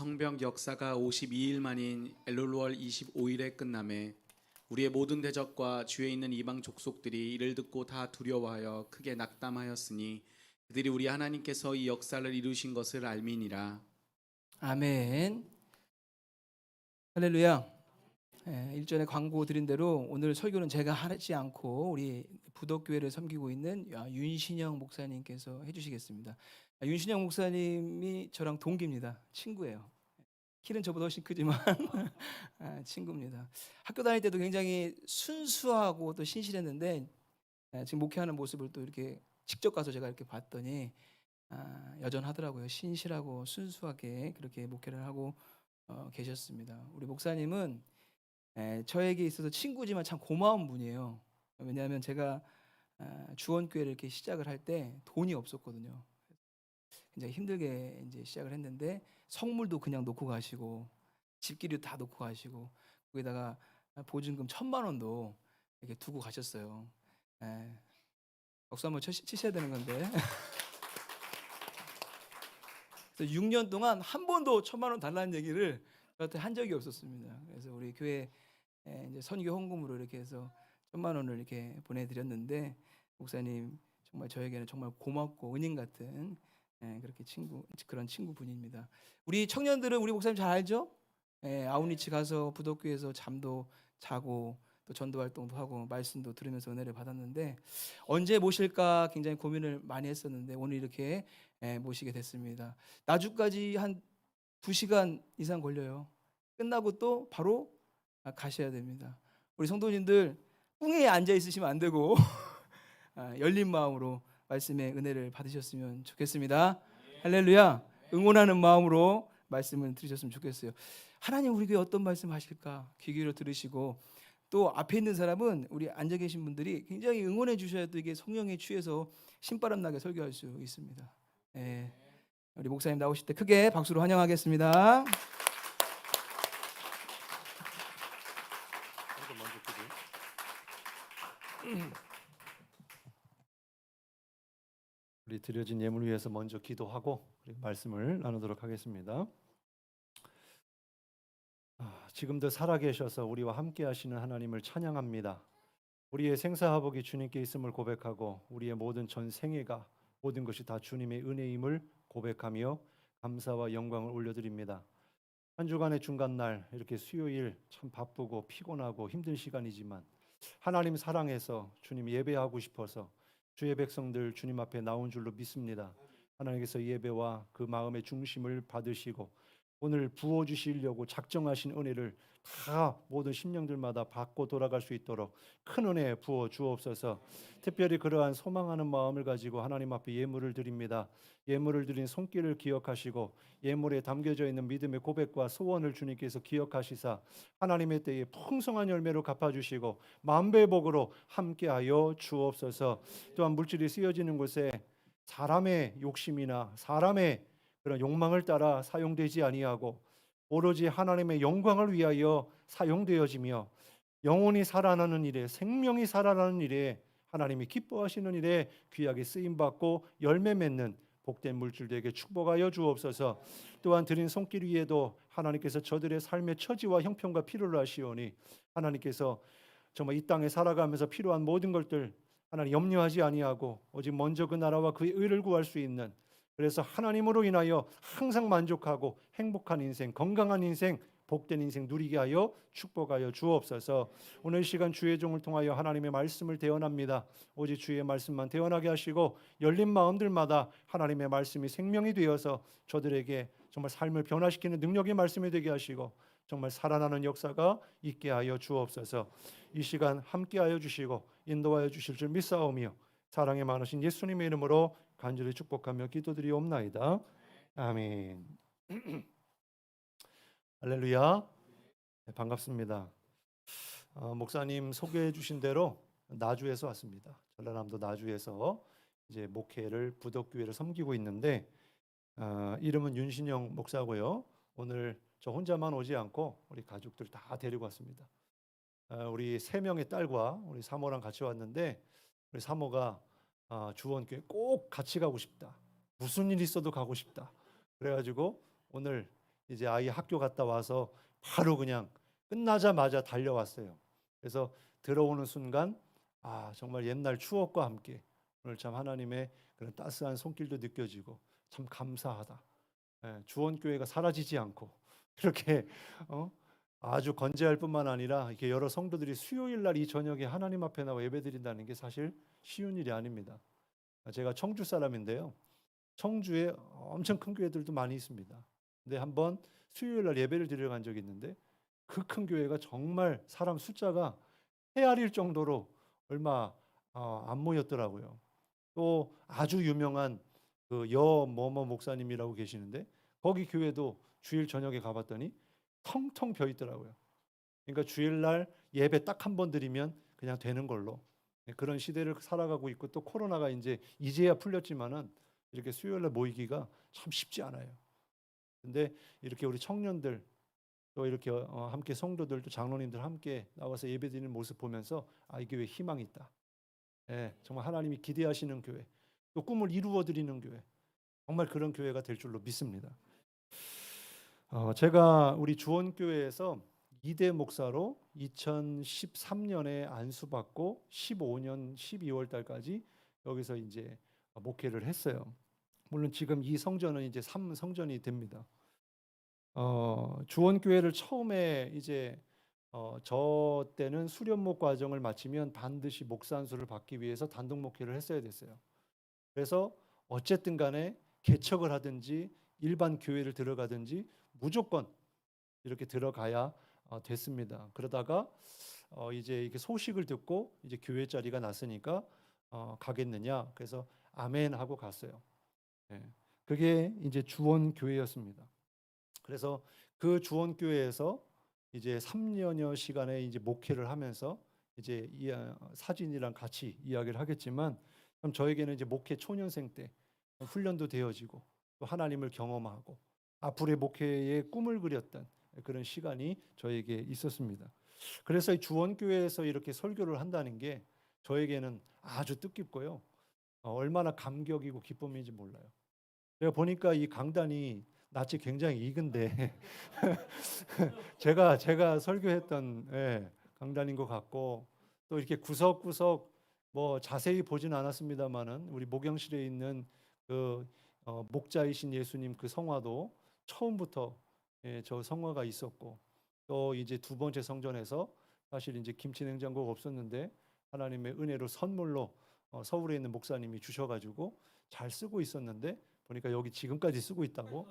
성벽 역사가 52일 만인 엘룰월 25일에 끝남에 우리의 모든 대적과 주에 있는 이방 족속들이 이를 듣고 다 두려워하여 크게 낙담하였으니 그들이 우리 하나님께서 이 역사를 이루신 것을 알미니라. 아멘. 할렐루야. 일전에 광고 드린 대로 오늘 설교는 제가 하지 않고 우리 부덕교회를 섬기고 있는 윤신영 목사님께서 해주시겠습니다. 윤신영 목사님이 저랑 동기입니다. 친구예요. 키는 저보다 훨씬 크지만 친구입니다. 학교 다닐 때도 굉장히 순수하고 또 신실했는데 지금 목회하는 모습을 또 이렇게 직접 가서 제가 이렇게 봤더니 여전하더라고요. 신실하고 순수하게 그렇게 목회를 하고 계셨습니다. 우리 목사님은 저에게 있어서 친구지만 참 고마운 분이에요. 왜냐하면 제가 주원교회를 이렇게 시작을 할 때 돈이 없었거든요. 굉장히 힘들게 이제 시작을 했는데 성물도 그냥 놓고 가시고 집기류 다 놓고 가시고 거기다가 보증금 1,000만 원도 이렇게 두고 가셨어요. 박수 한번 치셔야 되는 건데. 그래서 6년 동안 한 번도 1,000만 원 달라는 얘기를 저한테 한 적이 없었습니다. 그래서 우리 교회 이제 선교 헌금으로 이렇게 해서 1,000만 원을 이렇게 보내드렸는데 목사님 정말 저에게는 정말 고맙고 은인 같은 그렇게 그런 친구분입니다. 우리 청년들은 우리 목사님 잘 알죠? 아우니치 가서 부덕교에서 잠도 자고 또 전도 활동도 하고 말씀도 들으면서 은혜를 받았는데 언제 모실까 굉장히 고민을 많이 했었는데 오늘 이렇게 모시게 됐습니다. 나주까지 한 2시간 이상 걸려요. 끝나고 또 바로 가셔야 됩니다. 우리 성도님들 꿍에 앉아 있으시면 안 되고 열린 마음으로 말씀의 은혜를 받으셨으면 좋겠습니다. 할렐루야. 응원하는 마음으로 말씀을 들으셨으면 좋겠어요. 하나님 우리 교회 어떤 말씀 하실까 귀 기울여 들으시고 또 앞에 있는 사람은 우리 앉아 계신 분들이 굉장히 응원해 주셔야 또 이게 성령에 취해서 신바람 나게 설교할 수 있습니다. 우리 목사님 나오실 때 크게 박수로 환영하겠습니다. 우리 드려진 예물 위해서 먼저 기도하고 말씀을 나누도록 하겠습니다. 지금도 살아계셔서 우리와 함께 하시는 하나님을 찬양합니다. 우리의 생사화복이 주님께 있음을 고백하고 우리의 모든 전 생애가 모든 것이 다 주님의 은혜임을 고백하며 감사와 영광을 올려드립니다. 한 주간의 중간날 이렇게 수요일 참 바쁘고 피곤하고 힘든 시간이지만 하나님 사랑해서 주님 예배하고 싶어서 주의 백성들 주님 앞에 나온 줄로 믿습니다. 하나님께서 예배와 그 마음의 중심을 받으시고 오늘 부어주시려고 작정하신 은혜를 다 모든 심령들마다 받고 돌아갈 수 있도록 큰 은혜 부어 주옵소서. 특별히 그러한 소망하는 마음을 가지고 하나님 앞에 예물을 드립니다. 예물을 드린 손길을 기억하시고 예물에 담겨져 있는 믿음의 고백과 소원을 주님께서 기억하시사 하나님의 때에 풍성한 열매로 갚아주시고 만배복으로 함께하여 주옵소서. 또한 물질이 쓰여지는 곳에 사람의 욕심이나 사람의 그런 욕망을 따라 사용되지 아니하고 오로지 하나님의 영광을 위하여 사용되어지며 영혼이 살아나는 일에 생명이 살아나는 일에 하나님이 기뻐하시는 일에 귀하게 쓰임받고 열매 맺는 복된 물질들에게 축복하여 주옵소서. 또한 드린 손길 위에도 하나님께서 저들의 삶의 처지와 형편과 필요를 아시오니 하나님께서 정말 이 땅에 살아가면서 필요한 모든 것들 하나님 염려하지 아니하고 오직 먼저 그 나라와 그의 의를 구할 수 있는, 그래서 하나님으로 인하여 항상 만족하고 행복한 인생, 건강한 인생, 복된 인생 누리게 하여 축복하여 주옵소서. 오늘 시간 주의 종을 통하여 하나님의 말씀을 대언합니다. 오직 주의 말씀만 대언하게 하시고 열린 마음들마다 하나님의 말씀이 생명이 되어서 저들에게 정말 삶을 변화시키는 능력의 말씀이 되게 하시고 정말 살아나는 역사가 있게 하여 주옵소서. 이 시간 함께하여 주시고 인도하여 주실 줄 믿사오며 사랑이 많으신 예수님의 이름으로 간절히 축복하며 기도드리옵나이다. 아멘. 할렐루야. 네, 반갑습니다. 목사님 소개해 주신 대로 나주에서 왔습니다. 전라남도 나주에서 이제 목회를 부덕교회를 섬기고 있는데 이름은 윤신영 목사고요. 오늘 저 혼자만 오지 않고 우리 가족들 다 데리고 왔습니다. 우리 3명의 딸과 우리 사모랑 같이 왔는데 우리 사모가 주원교회 꼭 같이 가고 싶다. 무슨 일 있어도 가고 싶다. 그래가지고 오늘 이제 아이 학교 갔다 와서 바로 그냥 끝나자마자 달려왔어요. 그래서 들어오는 순간 정말 옛날 추억과 함께 오늘 참 하나님의 그런 따스한 손길도 느껴지고 참 감사하다. 주원교회가 사라지지 않고 이렇게 아주 건재할 뿐만 아니라 이렇게 여러 성도들이 수요일 날 이 저녁에 하나님 앞에 나와 예배드린다는 게 사실 쉬운 일이 아닙니다. 제가 청주 사람인데요. 청주에 엄청 큰 교회들도 많이 있습니다. 근데 한번 수요일 날 예배를 드리러 간 적이 있는데 그 큰 교회가 정말 사람 숫자가 헤아릴 정도로 얼마 안 모였더라고요. 또 아주 유명한 그 뭐뭐 목사님이라고 계시는데 거기 교회도 주일 저녁에 가봤더니 텅텅 비어 있더라고요. 그러니까 주일날 예배 딱 한 번 드리면 그냥 되는 걸로 그런 시대를 살아가고 있고 또 코로나가 이제야 풀렸지만은 이렇게 수요일날 모이기가 참 쉽지 않아요. 근데 이렇게 우리 청년들 또 이렇게 함께 성도들 또 장로님들 함께 나와서 예배드리는 모습 보면서 이 교회 희망이 있다. 정말 하나님이 기대하시는 교회, 또 꿈을 이루어 드리는 교회, 정말 그런 교회가 될 줄로 믿습니다. 제가 우리 주원교회에서 2대 목사로 2013년에 안수받고 15년 12월 달까지 여기서 이제 목회를 했어요. 물론 지금 이 성전은 이제 3성전이 됩니다. 주원교회를 처음에 저 때는 수련목 과정을 마치면 반드시 목사 안수를 받기 위해서 단독 목회를 했어야 됐어요. 그래서 어쨌든 간에 개척을 하든지 일반 교회를 들어가든지 무조건 이렇게 들어가야 됐습니다. 그러다가 이제 이렇게 소식을 듣고 이제 교회 자리가 났으니까 가겠느냐. 그래서 아멘 하고 갔어요. 그게 이제 주원교회였습니다. 그래서 그 주원교회에서 이제 3년여 시간의 이제 목회를 하면서 이제 사진이랑 같이 이야기를 하겠지만 그럼 저에게는 이제 목회 초년생 때 훈련도 되어지고 또 하나님을 경험하고 앞으로의 목회의 꿈을 그렸던 그런 시간이 저에게 있었습니다. 그래서 이 주원교회에서 이렇게 설교를 한다는 게 저에게는 아주 뜻깊고요. 얼마나 감격이고 기쁨인지 몰라요. 제가 보니까 이 강단이 낯이 굉장히 익은데 제가 설교했던 강단인 것 같고 또 이렇게 구석구석 뭐 자세히 보진 않았습니다만은 우리 목영실에 있는 그 목자이신 예수님 그 성화도 처음부터 저 성화가 있었고 또 이제 두 번째 성전에서 사실 이제 김치 냉장고가 없었는데 하나님의 은혜로 선물로 서울에 있는 목사님이 주셔가지고 잘 쓰고 있었는데 보니까 여기 지금까지 쓰고 있다고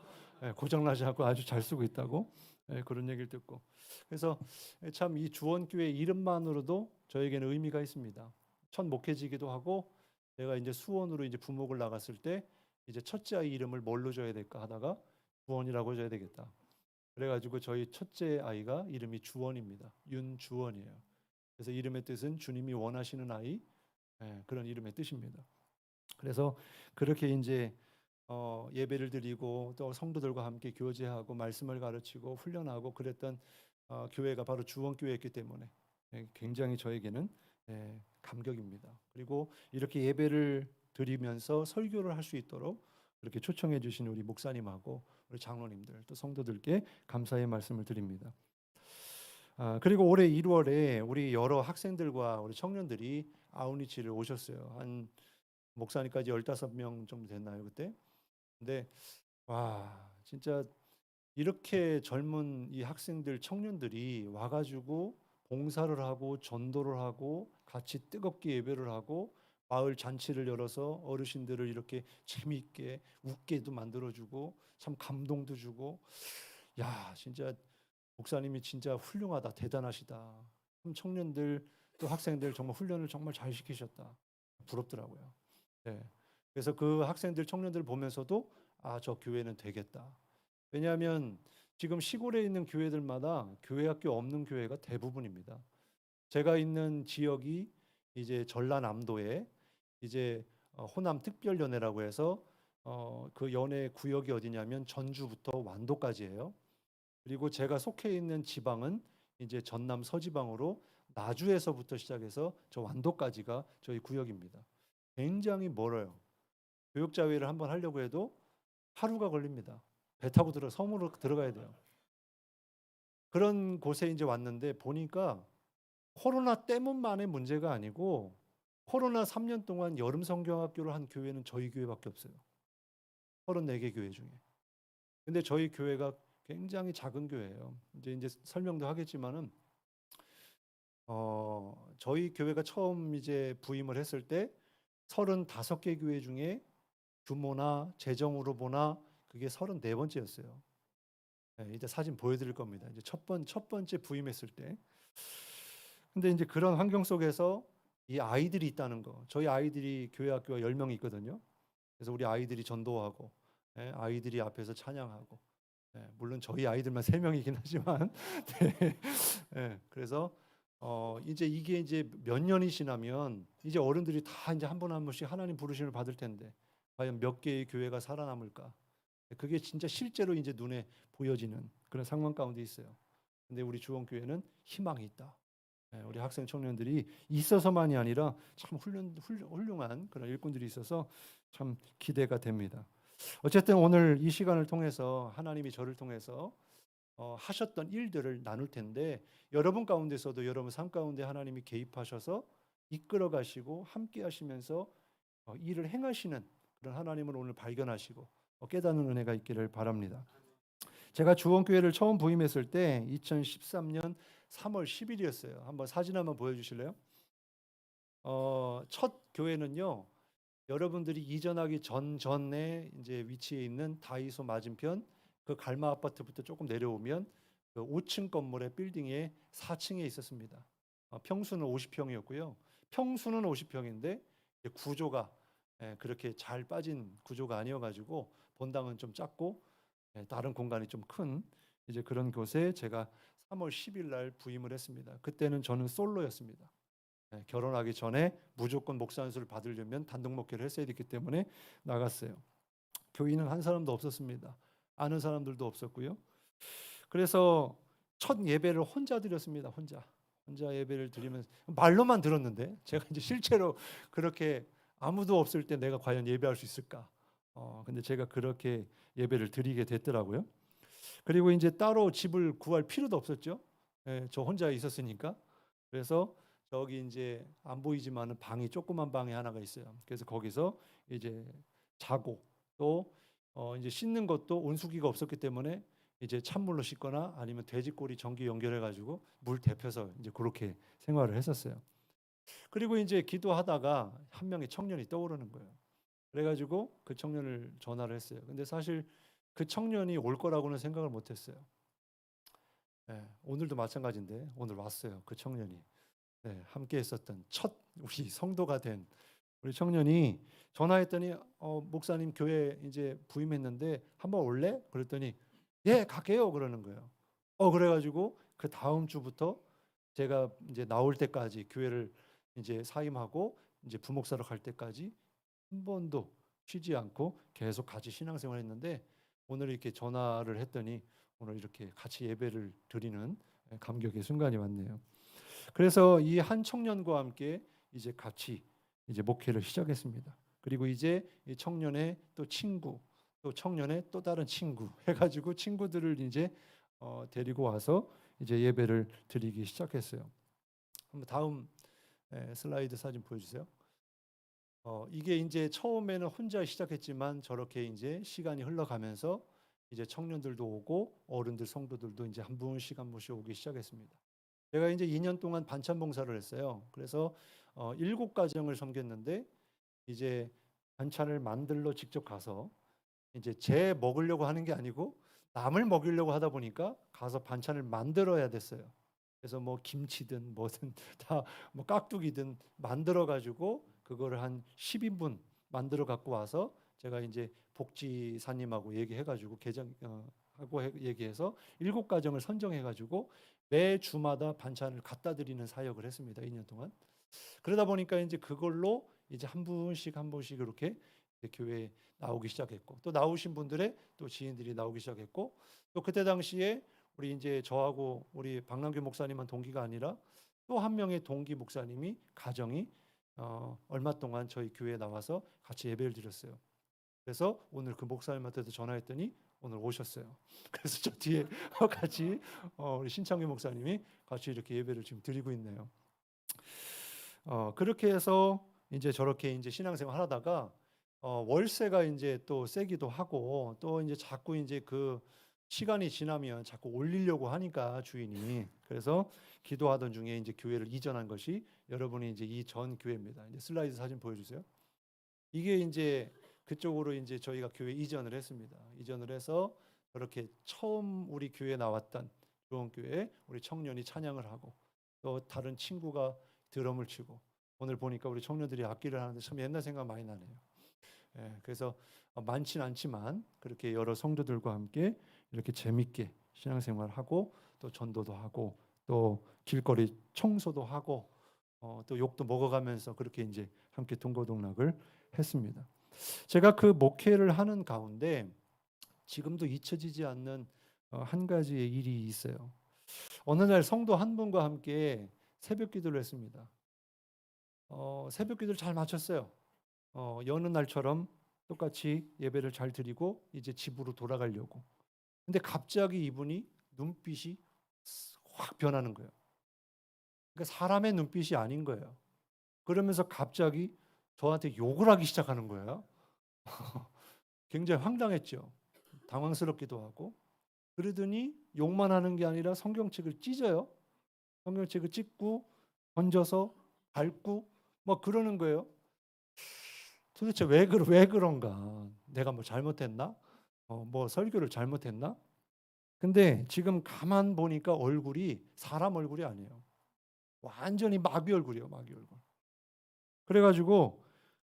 고장나지 않고 아주 잘 쓰고 있다고 그런 얘기를 듣고 그래서 참 이 주원교회 이름만으로도 저에게는 의미가 있습니다. 첫 목회지기도 하고 제가 이제 수원으로 이제 부목을 나갔을 때 이제 첫째 아이 이름을 뭘로 줘야 될까 하다가 주원이라고 줘야 되겠다. 그래가지고 저희 첫째 아이가 이름이 주원입니다. 윤주원이에요. 그래서 이름의 뜻은 주님이 원하시는 아이 그런 이름의 뜻입니다. 그래서 그렇게 이제 예배를 드리고 또 성도들과 함께 교제하고 말씀을 가르치고 훈련하고 그랬던 교회가 바로 주원교회였기 때문에 굉장히 저에게는 감격입니다. 그리고 이렇게 예배를 드리면서 설교를 할 수 있도록 그렇게 초청해 주신 우리 목사님하고 우리 장로님들 또 성도들께 감사의 말씀을 드립니다. 그리고 올해 1월에 우리 여러 학생들과 우리 청년들이 아우니치를 오셨어요. 한 목사님까지 15명 정도 됐나요 그때? 근데 와 진짜 이렇게 젊은 이 학생들 청년들이 와가지고 봉사를 하고 전도를 하고 같이 뜨겁게 예배를 하고 마을 잔치를 열어서 어르신들을 이렇게 재미있게 웃게도 만들어주고 참 감동도 주고 야 진짜 목사님이 진짜 훌륭하다 대단하시다. 청년들 또 학생들 정말 훈련을 정말 잘 시키셨다. 부럽더라고요. 그래서 그 학생들 청년들 보면서도 저 교회는 되겠다. 왜냐하면 지금 시골에 있는 교회들마다 교회 학교 없는 교회가 대부분입니다. 제가 있는 지역이 이제 전라남도에 이제 호남 특별연회라고 해서 그 연회 구역이 어디냐면 전주부터 완도까지예요. 그리고 제가 속해 있는 지방은 이제 전남 서지방으로 나주에서부터 시작해서 저 완도까지가 저희 구역입니다. 굉장히 멀어요. 교육자회를 한번 하려고 해도 하루가 걸립니다. 배 타고 섬으로 들어가야 돼요. 그런 곳에 이제 왔는데 보니까 코로나 때문만의 문제가 아니고 코로나 3년 동안 여름 성경학교를 한 교회는 저희 교회밖에 없어요. 34개 교회 중에. 근데 저희 교회가 굉장히 작은 교회예요. 이제 설명도 하겠지만은 저희 교회가 처음 이제 부임을 했을 때 35개 교회 중에 규모나 재정으로 보나 그게 34번째였어요. 이제 사진 보여드릴 겁니다. 이제 첫 번째 부임했을 때. 근데 이제 그런 환경 속에서 이 아이들이 있다는 거. 저희 아이들이 교회 학교가 10명이 있거든요. 그래서 우리 아이들이 전도하고, 아이들이 앞에서 찬양하고, 물론 저희 아이들만 3명이긴 하지만, 네, 그래서 이제 이게 이제 몇 년이 지나면 이제 어른들이 다 이제 한 분 한 분씩 하나님 부르심을 받을 텐데, 과연 몇 개의 교회가 살아남을까? 그게 진짜 실제로 이제 눈에 보여지는 그런 상황 가운데 있어요. 근데 우리 주원교회는 희망이 있다. 우리 학생 청년들이 있어서만이 아니라 참 훌륭한 그런 일꾼들이 있어서 참 기대가 됩니다. 어쨌든 오늘 이 시간을 통해서 하나님이 저를 통해서 하셨던 일들을 나눌 텐데 여러분 가운데서도 여러분 삶 가운데 하나님이 개입하셔서 이끌어 가시고 함께 하시면서 일을 행하시는 그런 하나님을 오늘 발견하시고 깨닫는 은혜가 있기를 바랍니다. 제가 주원교회를 처음 부임했을 때 2013년 3월 10일이었어요. 한번 사진 한번 보여주실래요? 첫 교회는요. 여러분들이 이전하기 전에 이제 위치해 있는 다이소 맞은편 그 갈마 아파트부터 조금 내려오면 그 5층 건물의 빌딩의 4층에 있었습니다. 평수는 50평이었고요. 평수는 50평인데 구조가 그렇게 잘 빠진 구조가 아니어가지고 본당은 좀 작고 다른 공간이 좀 큰 이제 그런 곳에 제가 3월 10일 날 부임을 했습니다. 그때는 저는 솔로였습니다. 결혼하기 전에 무조건 목사 안수를 받으려면 단독 목회를 했어야 됐기 때문에 나갔어요. 교인은 한 사람도 없었습니다. 아는 사람들도 없었고요. 그래서 첫 예배를 혼자 드렸습니다. 혼자 예배를 드리면서 말로만 들었는데 제가 이제 실제로 그렇게 아무도 없을 때 내가 과연 예배할 수 있을까? 근데 제가 그렇게 예배를 드리게 됐더라고요. 그리고 이제 따로 집을 구할 필요도 없었죠. 저 혼자 있었으니까. 그래서 저기 이제 안 보이지만은 방이 조그만 방이 하나가 있어요. 그래서 거기서 이제 자고 또 이제 씻는 것도 온수기가 없었기 때문에 이제 찬물로 씻거나 아니면 돼지꼬리 전기 연결해 가지고 물 데펴서 이제 그렇게 생활을 했었어요. 그리고 이제 기도하다가 한 명의 청년이 떠오르는 거예요. 그래가지고 그 청년을 전화를 했어요. 근데 사실 그 청년이 올 거라고는 생각을 못했어요. 오늘도 마찬가지인데 오늘 왔어요. 그 청년이 함께 했었던 첫 우리 성도가 된 우리 청년이 전화했더니 목사님 교회 이제 부임했는데 한번 올래? 그랬더니 예 갈게요 그러는 거예요. 그래가지고 그 다음 주부터 제가 이제 나올 때까지 교회를 이제 사임하고 이제 부목사로 갈 때까지 한 번도 쉬지 않고 계속 같이 신앙생활했는데 오늘 이렇게 전화를 했더니 오늘 이렇게 같이 예배를 드리는 감격의 순간이 왔네요. 그래서 이 한 청년과 함께 이제 같이 이제 목회를 시작했습니다. 그리고 이제 이 청년의 또 친구, 또 청년의 또 다른 친구 해가지고 친구들을 이제 데리고 와서 이제 예배를 드리기 시작했어요. 한번 다음 슬라이드 사진 보여주세요. 이게 이제 처음에는 혼자 시작했지만 저렇게 이제 시간이 흘러가면서 이제 청년들도 오고 어른들 성도들도 이제 한 분씩 오기 시작했습니다. 제가 이제 2년 동안 반찬 봉사를 했어요. 그래서 7가정을 섬겼는데 이제 반찬을 만들러 직접 가서 이제 제 먹으려고 하는 게 아니고 남을 먹이려고 하다 보니까 가서 반찬을 만들어야 됐어요. 그래서 뭐 김치든 뭐든 다 뭐 깍두기든 만들어 가지고 그거를 한 10인분 만들어 갖고 와서 제가 이제 복지사님하고 얘기해 가지고 하고 얘기해서 7가정을 선정해 가지고 매 주마다 반찬을 갖다 드리는 사역을 했습니다. 2년 동안. 그러다 보니까 이제 그걸로 이제 한 분씩 이렇게 교회에 나오기 시작했고 또 나오신 분들의 또 지인들이 나오기 시작했고 또 그때 당시에 우리 이제 저하고 우리 박남규 목사님만 동기가 아니라 또 한 명의 동기 목사님이 가정이 얼마 동안 저희 교회에 나와서 같이 예배를 드렸어요. 그래서 오늘 그 목사님한테도 전화했더니 오늘 오셨어요. 그래서 저 뒤에 같이 우리 신창규 목사님이 같이 이렇게 예배를 지금 드리고 있네요. 그렇게 해서 이제 저렇게 이제 신앙생활 하다가 월세가 이제 또 세기도 하고 또 이제 자꾸 이제 그 시간이 지나면 자꾸 올리려고 하니까 주인이, 그래서 기도하던 중에 이제 교회를 이전한 것이 여러분이 이제 이 전 교회입니다. 이제 슬라이드 사진 보여주세요. 이게 이제 그쪽으로 이제 저희가 교회 이전을 했습니다. 이전을 해서 그렇게 처음 우리 교회 나왔던 좋은 교회 우리 청년이 찬양을 하고 또 다른 친구가 드럼을 치고, 오늘 보니까 우리 청년들이 악기를 하는데 참 옛날 생각 많이 나네요. 예, 그래서 많진 않지만 그렇게 여러 성도들과 함께 이렇게 재밌게 신앙생활을 하고 또 전도도 하고 또 길거리 청소도 하고 또 욕도 먹어가면서 그렇게 이제 함께 동고동락을 했습니다. 제가 그 목회를 하는 가운데 지금도 잊혀지지 않는 한 가지의 일이 있어요. 어느 날 성도 한 분과 함께 새벽 기도를 했습니다. 새벽 기도를 잘 마쳤어요. 여느 날처럼 똑같이 예배를 잘 드리고 이제 집으로 돌아가려고. 근데 갑자기 이분이 눈빛이 확 변하는 거예요. 그러니까 사람의 눈빛이 아닌 거예요. 그러면서 갑자기 저한테 욕을 하기 시작하는 거예요. 굉장히 황당했죠. 당황스럽기도 하고. 그러더니 욕만 하는 게 아니라 성경책을 찢어요. 성경책을 찢고 던져서 밟고 막 그러는 거예요. 도대체 왜 그런가? 내가 뭐 잘못했나? 뭐 설교를 잘못했나? 근데 지금 가만 보니까 얼굴이 사람 얼굴이 아니에요. 완전히 마귀 얼굴이에요, 마귀 얼굴. 그래가지고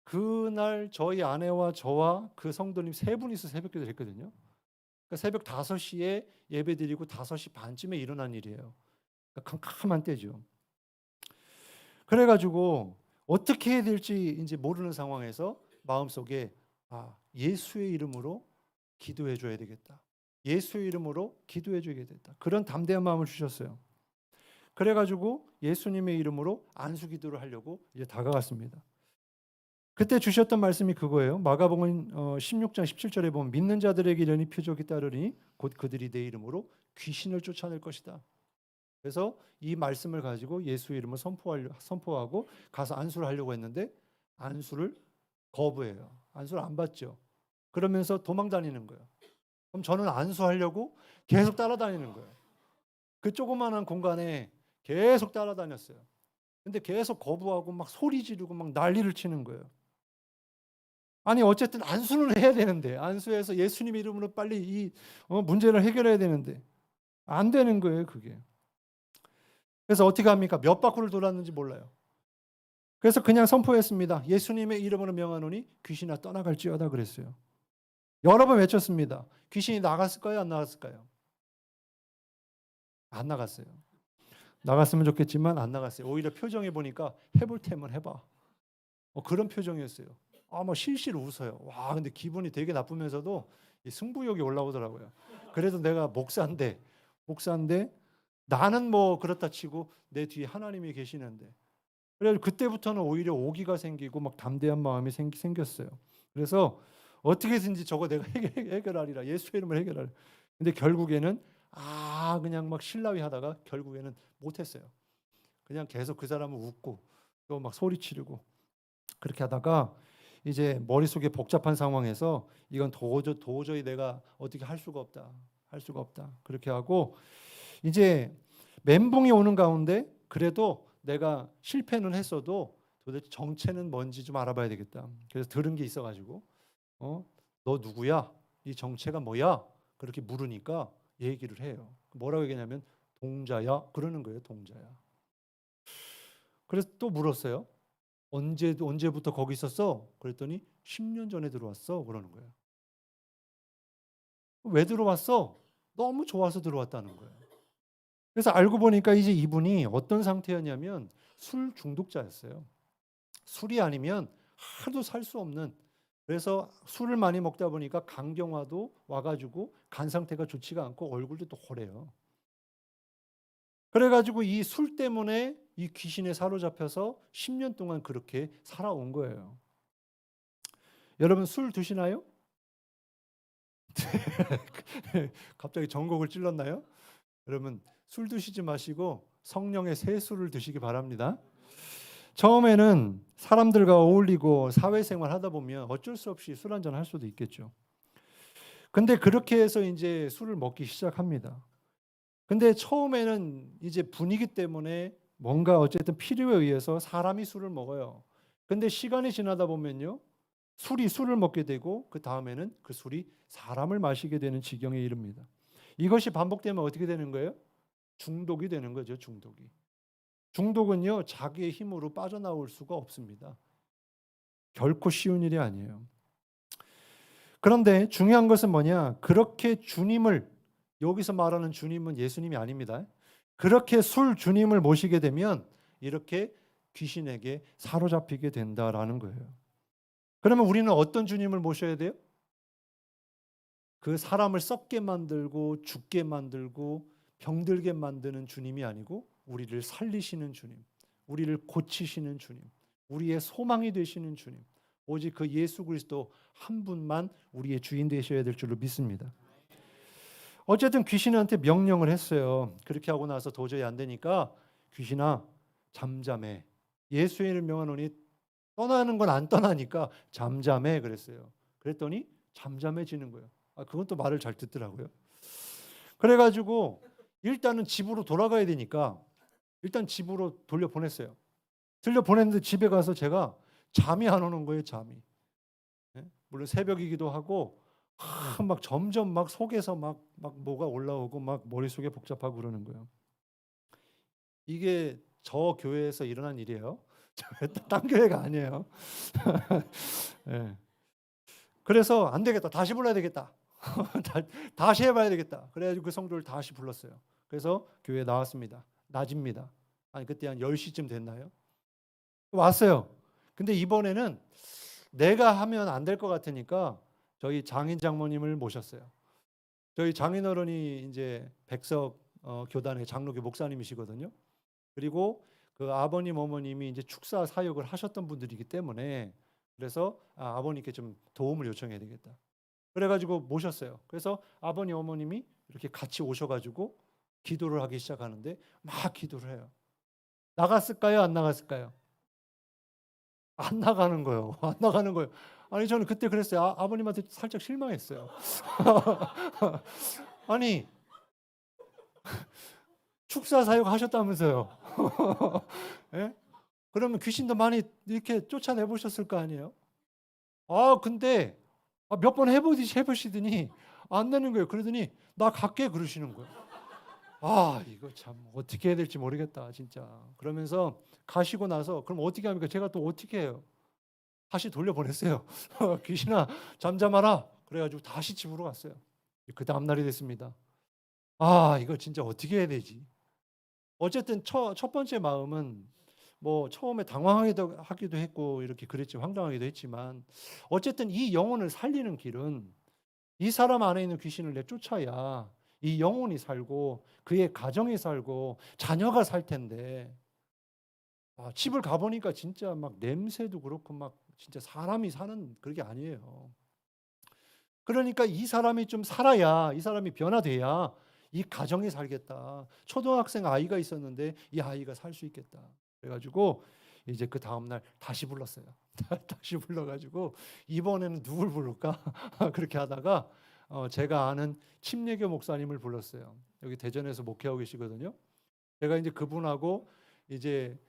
그날 저희 아내와 저와 그 성도님 세 분이서 새벽 기도를 했거든요. 그러니까 새벽 5시에 예배 드리고 5시 반쯤에 일어난 일이에요. 그러니까 캄캄한 때죠. 그래가지고 어떻게 해야 될지 이제 모르는 상황에서 마음속에 예수의 이름으로 기도해 줘야 되겠다. 예수의 이름으로 기도해 줘야 되겠다. 그런 담대한 마음을 주셨어요. 그래가지고 예수님의 이름으로 안수 기도를 하려고 이제 다가갔습니다. 그때 주셨던 말씀이 그거예요. 마가복음 16장 17절에 보면 믿는 자들에게 이르니 표적이 따르니 곧 그들이 내 이름으로 귀신을 쫓아낼 것이다. 그래서 이 말씀을 가지고 예수의 이름을 선포하고 가서 안수를 하려고 했는데 안수를 거부해요. 안수를 안 받죠. 그러면서 도망 다니는 거예요. 그럼 저는 안수하려고 계속 따라다니는 거예요. 그 조그마한 공간에 계속 따라다녔어요. 근데 계속 거부하고 막 소리 지르고 막 난리를 치는 거예요. 아니 어쨌든 안수는 해야 되는데, 안수해서 예수님 이름으로 빨리 이 문제를 해결해야 되는데 안 되는 거예요, 그게. 그래서 어떻게 합니까? 몇 바퀴를 돌았는지 몰라요. 그래서 그냥 선포했습니다. 예수님의 이름으로 명하노니 귀신아 떠나갈지어다 그랬어요. 여러 번 외쳤습니다. 귀신이 나갔을까요? 안 나갔을까요? 안 나갔어요. 나갔으면 좋겠지만 안 나갔어요. 오히려 표정에 보니까 해볼 테면 해봐. 그런 표정이었어요. 막 실실 웃어요. 와, 근데 기분이 되게 나쁘면서도 승부욕이 올라오더라고요. 그래도 내가 목사인데 나는 뭐 그렇다 치고 내 뒤에 하나님이 계시는데. 그래서 그때부터는 오히려 오기가 생기고 막 담대한 마음이 생겼어요. 그래서 어떻게든지 저거 내가 해결하리라. 예수의 이름을 해결하리라. 근데 결국에는 그냥 막 실라위 하다가 결국에는 못했어요. 그냥 계속 그 사람을 웃고 또 막 소리 지르고 그렇게 하다가 이제 머릿속에 복잡한 상황에서 이건 도저히 내가 어떻게 할 수가 없다. 그렇게 하고 이제 멘붕이 오는 가운데 그래도 내가 실패는 했어도 도대체 정체는 뭔지 좀 알아봐야 되겠다. 그래서 들은 게 있어가지고 너 누구야? 이 정체가 뭐야? 그렇게 물으니까 얘기를 해요. 뭐라고 얘기하냐면 동자야 그러는 거예요. 동자야. 그래서 또 물었어요. 언제부터 거기 있었어? 그랬더니 10년 전에 들어왔어. 그러는 거예요. 왜 들어왔어? 너무 좋아서 들어왔다는 거예요. 그래서 알고 보니까 이제 이분이 어떤 상태였냐면 술 중독자였어요. 술이 아니면 하루도 살 수 없는, 그래서 술을 많이 먹다 보니까 간경화도 와가지고 간 상태가 좋지가 않고 얼굴도 또 호래요. 그래가지고 이 술 때문에 이 귀신에 사로잡혀서 10년 동안 그렇게 살아온 거예요. 여러분 술 드시나요? 갑자기 전곡을 찔렀나요? 여러분 술 드시지 마시고 성령의 새 술을 드시기 바랍니다. 처음에는 사람들과 어울리고 사회생활 하다 보면 어쩔 수 없이 술 한잔 할 수도 있겠죠. 근데 그렇게 해서 이제 술을 먹기 시작합니다. 근데 처음에는 이제 분위기 때문에 뭔가 어쨌든 필요에 의해서 사람이 술을 먹어요. 근데 시간이 지나다 보면요. 술이 술을 먹게 되고 그 다음에는 그 술이 사람을 마시게 되는 지경에 이릅니다. 이것이 반복되면 어떻게 되는 거예요? 중독이 되는 거죠, 중독이. 중독은요, 자기의 힘으로 빠져나올 수가 없습니다. 결코 쉬운 일이 아니에요. 그런데 중요한 것은 뭐냐? 그렇게 주님을, 여기서 말하는 주님은 예수님이 아닙니다. 그렇게 술 주님을 모시게 되면 이렇게 귀신에게 사로잡히게 된다라는 거예요. 그러면 우리는 어떤 주님을 모셔야 돼요? 그 사람을 썩게 만들고 죽게 만들고 병들게 만드는 주님이 아니고 우리를 살리시는 주님, 우리를 고치시는 주님, 우리의 소망이 되시는 주님, 오직 그 예수 그리스도 한 분만 우리의 주인 되셔야 될 줄로 믿습니다. 어쨌든 귀신한테 명령을 했어요. 그렇게 하고 나서 도저히 안 되니까 귀신아 잠잠해. 예수의 이름을 명하노니 떠나는 건 안 떠나니까 잠잠해 그랬어요. 그랬더니 잠잠해지는 거예요. 그건 또 말을 잘 듣더라고요. 그래가지고 일단은 집으로 돌아가야 되니까 일단 집으로 돌려보냈어요. 돌려보냈는데 집에 가서 제가 잠이 안 오는 거예요. 잠이. 물론 새벽이기도 하고 막 점점 막 속에서 막 뭐가 올라오고 막 머릿속에 복잡하고 그러는 거예요. 이게 저 교회에서 일어난 일이에요. 딴 교회가 아니에요. 네. 그래서 안 되겠다. 다시 불러야 되겠다. 다시 해봐야 되겠다. 그래가지고 그 성도를 다시 불렀어요. 그래서 교회에 나왔습니다. 낮입니다. 아니 그때 한 10시쯤 됐나요? 왔어요. 근데 이번에는 내가 하면 안 될 것 같으니까 저희 장인 장모님을 모셨어요. 저희 장인어른이 이제 백석 교단의 장로교 목사님이시거든요. 그리고 그 아버님 어머님이 이제 축사 사역을 하셨던 분들이기 때문에 그래서 아버님께 좀 도움을 요청해야 되겠다. 그래가지고 모셨어요. 그래서 아버님 어머님이 이렇게 같이 오셔가지고 기도를 하기 시작하는데 막 기도를 해요. 나갔을까요? 안 나갔을까요? 안 나가는 거예요. 안 나가는 거예요. 아니 저는 그때 그랬어요. 아버님한테 살짝 실망했어요. 아니 축사 사역 하셨다면서요. 예? 그러면 귀신도 많이 이렇게 쫓아내 보셨을 거 아니에요? 근데 몇 번 해보시더니 안 되는 거예요. 그러더니 나 갈게 그러시는 거예요. 이거 참 어떻게 해야 될지 모르겠다 진짜. 그러면서 가시고 나서 그럼 어떻게 합니까? 제가 또 어떻게 해요? 다시 돌려보냈어요. 귀신아 잠잠하라. 그래가지고 다시 집으로 갔어요. 그 다음 날이 됐습니다. 이거 진짜 어떻게 해야 되지? 어쨌든 첫 번째 마음은 뭐 처음에 당황하기도 했고 이렇게 그랬지 황당하기도 했지만 어쨌든 이 영혼을 살리는 길은 이 사람 안에 있는 귀신을 내쫓아야 이 영혼이 살고 그의 가정이 살고 자녀가 살 텐데 집을 가보니까 진짜 막 냄새도 그렇고 막 진짜 사람이 사는 그런 게 아니에요. 그러니까 이 사람이 좀 살아야 이 사람이 변화돼야 이 가정이 살겠다. 초등학생 아이가 있었는데 이 아이가 살 수 있겠다. 그래가지고 이제 그 다음날 다시 불렀어요. 다시 불러가지고 이번에는 누굴 부를까? 그렇게 하다가 제가 아는 침례교 목사님을 불렀어요. 여기 대전에서 목회하고 계시거든요. 제가 이제 그분하고 이제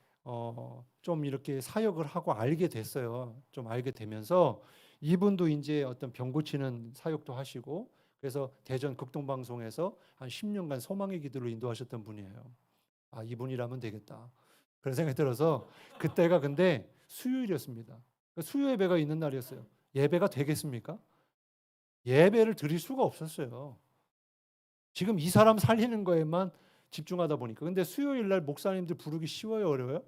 좀 이렇게 사역을 하고 알게 됐어요. 좀 알게 되면서 이분도 이제 어떤 병 고치는 사역도 하시고 그래서 대전 극동방송에서 한 10년간 소망의 기도를 인도하셨던 분이에요. 이분이라면 되겠다. 그런 생각이 들어서 그때가 근데 수요일이었습니다. 수요 예배가 있는 날이었어요. 예배가 되겠습니까? 예배를 드릴 수가 없었어요. 지금 이 사람 살리는 거에만 집중하다 보니까. 근데 수요일 날 목사님들 부르기 쉬워요, 어려워요?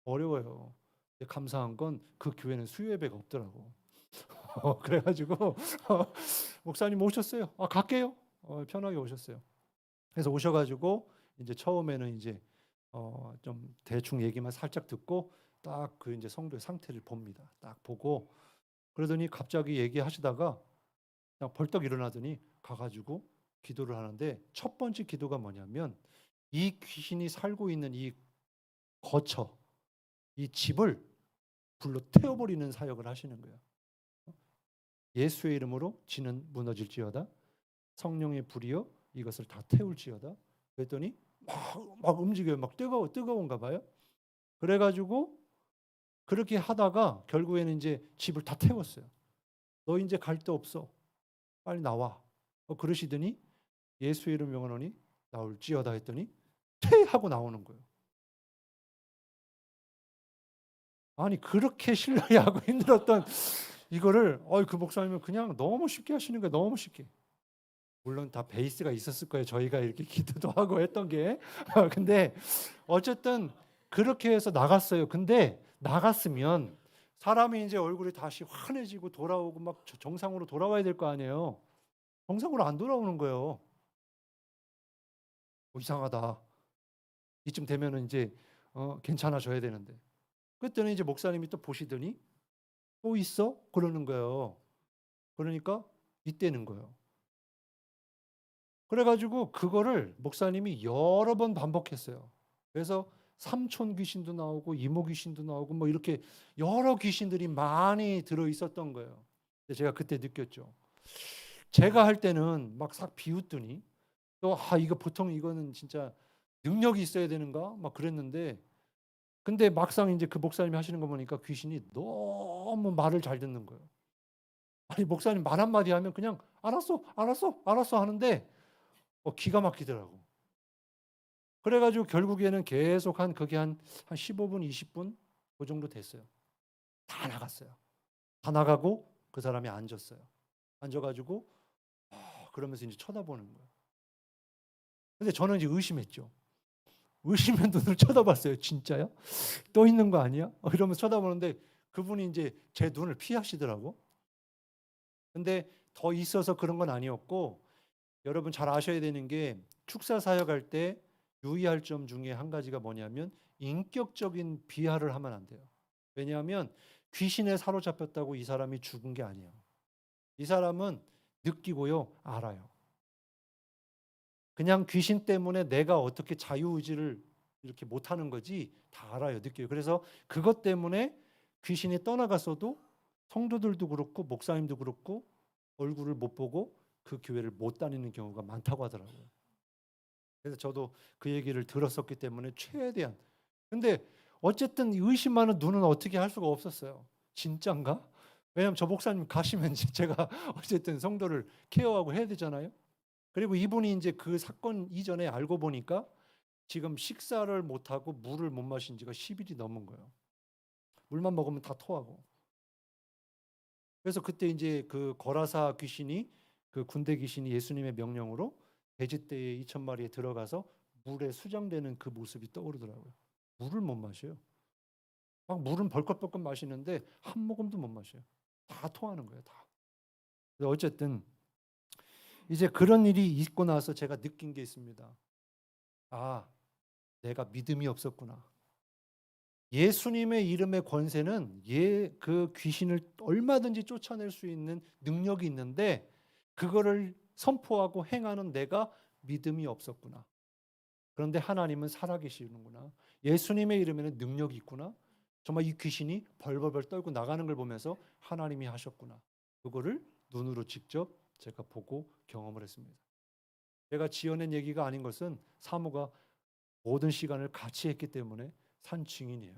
어려워요. 감사한 건 그 교회는 수요 예배가 없더라고. 그래가지고 목사님 오셨어요. 갈게요. 편하게 오셨어요. 그래서 오셔가지고 이제 처음에는 이제 좀 대충 얘기만 살짝 듣고 딱 그 이제 성도의 상태를 봅니다. 딱 보고 그러더니 갑자기 얘기하시다가 그냥 벌떡 일어나더니 가가지고 기도를 하는데 첫 번째 기도가 뭐냐면 이 귀신이 살고 있는 이 거처, 이 집을 불로 태워버리는 사역을 하시는 거예요. 예수의 이름으로 지는 무너질지어다. 성령의 불이여 이것을 다 태울지어다. 그랬더니 막 움직여요. 막 뜨거운가 봐요. 그래가지고 그렇게 하다가 결국에는 이제 집을 다 태웠어요. 너 이제 갈 데 없어. 빨리 나와. 그러시더니 예수의 이름 명하노니 나올지어다 했더니 퇴 하고 나오는 거예요. 아니 그렇게 신뢰하고 힘들었던 이거를 그 목사님은 그냥 너무 쉽게 하시는 거예요. 너무 쉽게. 물론 다 베이스가 있었을 거예요. 저희가 이렇게 기도도 하고 했던 게. 근데 어쨌든 그렇게 해서 나갔어요. 근데 나갔으면 사람이 이제 얼굴이 다시 환해지고 돌아오고 막 정상으로 돌아와야 될 거 아니에요. 정상으로 안 돌아오는 거예요. 이상하다. 이쯤 되면은 이제 괜찮아져야 되는데. 그랬더니 이제 목사님이 또 보시더니 또 있어? 그러는 거예요. 그러니까 이때는 거예요. 그래가지고 그거를 목사님이 여러 번 반복했어요. 그래서 삼촌 귀신도 나오고 이모 귀신도 나오고 뭐 이렇게 여러 귀신들이 많이 들어 있었던 거예요. 근데 제가 그때 느꼈죠. 제가 할 때는 막 싹 비웃더니 또 이거 보통 이거는 진짜 능력이 있어야 되는가 막 그랬는데 근데 막상 이제 그 목사님이 하시는 거 보니까 귀신이 너무 말을 잘 듣는 거예요. 아니 목사님 말 한마디 하면 그냥 알았어 하는데 기가 막히더라고. 그래가지고 결국에는 계속 그게 한 15분 20분 그 정도 됐어요. 다 나갔어요. 다 나가고 그 사람이 앉았어요. 앉아가지고 그러면서 이제 쳐다보는 거예요. 근데 저는 이제 의심했죠. 의심의 눈을 쳐다봤어요. 진짜요? 또 있는 거 아니야? 이러면서 쳐다보는데 그분이 이제 제 눈을 피하시더라고. 근데 더 있어서 그런 건 아니었고 여러분 잘 아셔야 되는 게 축사 사역할 때 유의할 점 중에 한 가지가 뭐냐면 인격적인 비하를 하면 안 돼요. 왜냐하면 귀신에 사로잡혔다고 이 사람이 죽은 게 아니에요. 이 사람은 느끼고요, 알아요. 그냥 귀신 때문에 내가 어떻게 자유의지를 이렇게 못하는 거지 다 알아요, 느껴요. 그래서 그것 때문에 귀신이 떠나갔어도 성도들도 그렇고 목사님도 그렇고 얼굴을 못 보고 그 교회를 못 다니는 경우가 많다고 하더라고요. 그래서 저도 그 얘기를 들었었기 때문에 최대한. 근데 어쨌든 의심하는 눈은 어떻게 할 수가 없었어요. 진짠가? 왜냐하면 저 목사님 가시면 제가 어쨌든 성도를 케어하고 해야 되잖아요. 그리고 이분이 이제 그 사건 이전에 알고 보니까 지금 식사를 못하고 물을 못 마신 지가 10일이 넘은 거예요. 물만 먹으면 다 토하고. 그래서 그때 이제 그 거라사 귀신이 그 군대 귀신이 예수님의 명령으로 돼지떼에 2,000마리에 들어가서 물에 수장되는 그 모습이 떠오르더라고요. 물을 못 마셔요. 막 물은 벌컥벌컥 마시는데 한 모금도 못 마셔요. 다 토하는 거예요. 다. 어쨌든 이제 그런 일이 있고 나서 제가 느낀 게 있습니다. 내가 믿음이 없었구나. 예수님의 이름의 권세는 그 귀신을 얼마든지 쫓아낼 수 있는 능력이 있는데 그거를 선포하고 행하는 내가 믿음이 없었구나. 그런데 하나님은 살아계시는구나. 예수님의 이름에는 능력이 있구나. 정말 이 귀신이 벌벌벌 떨고 나가는 걸 보면서 하나님이 하셨구나. 그거를 눈으로 직접 제가 보고 경험을 했습니다. 제가 지어낸 얘기가 아닌 것은 사모가 모든 시간을 같이 했기 때문에 산 증인이에요.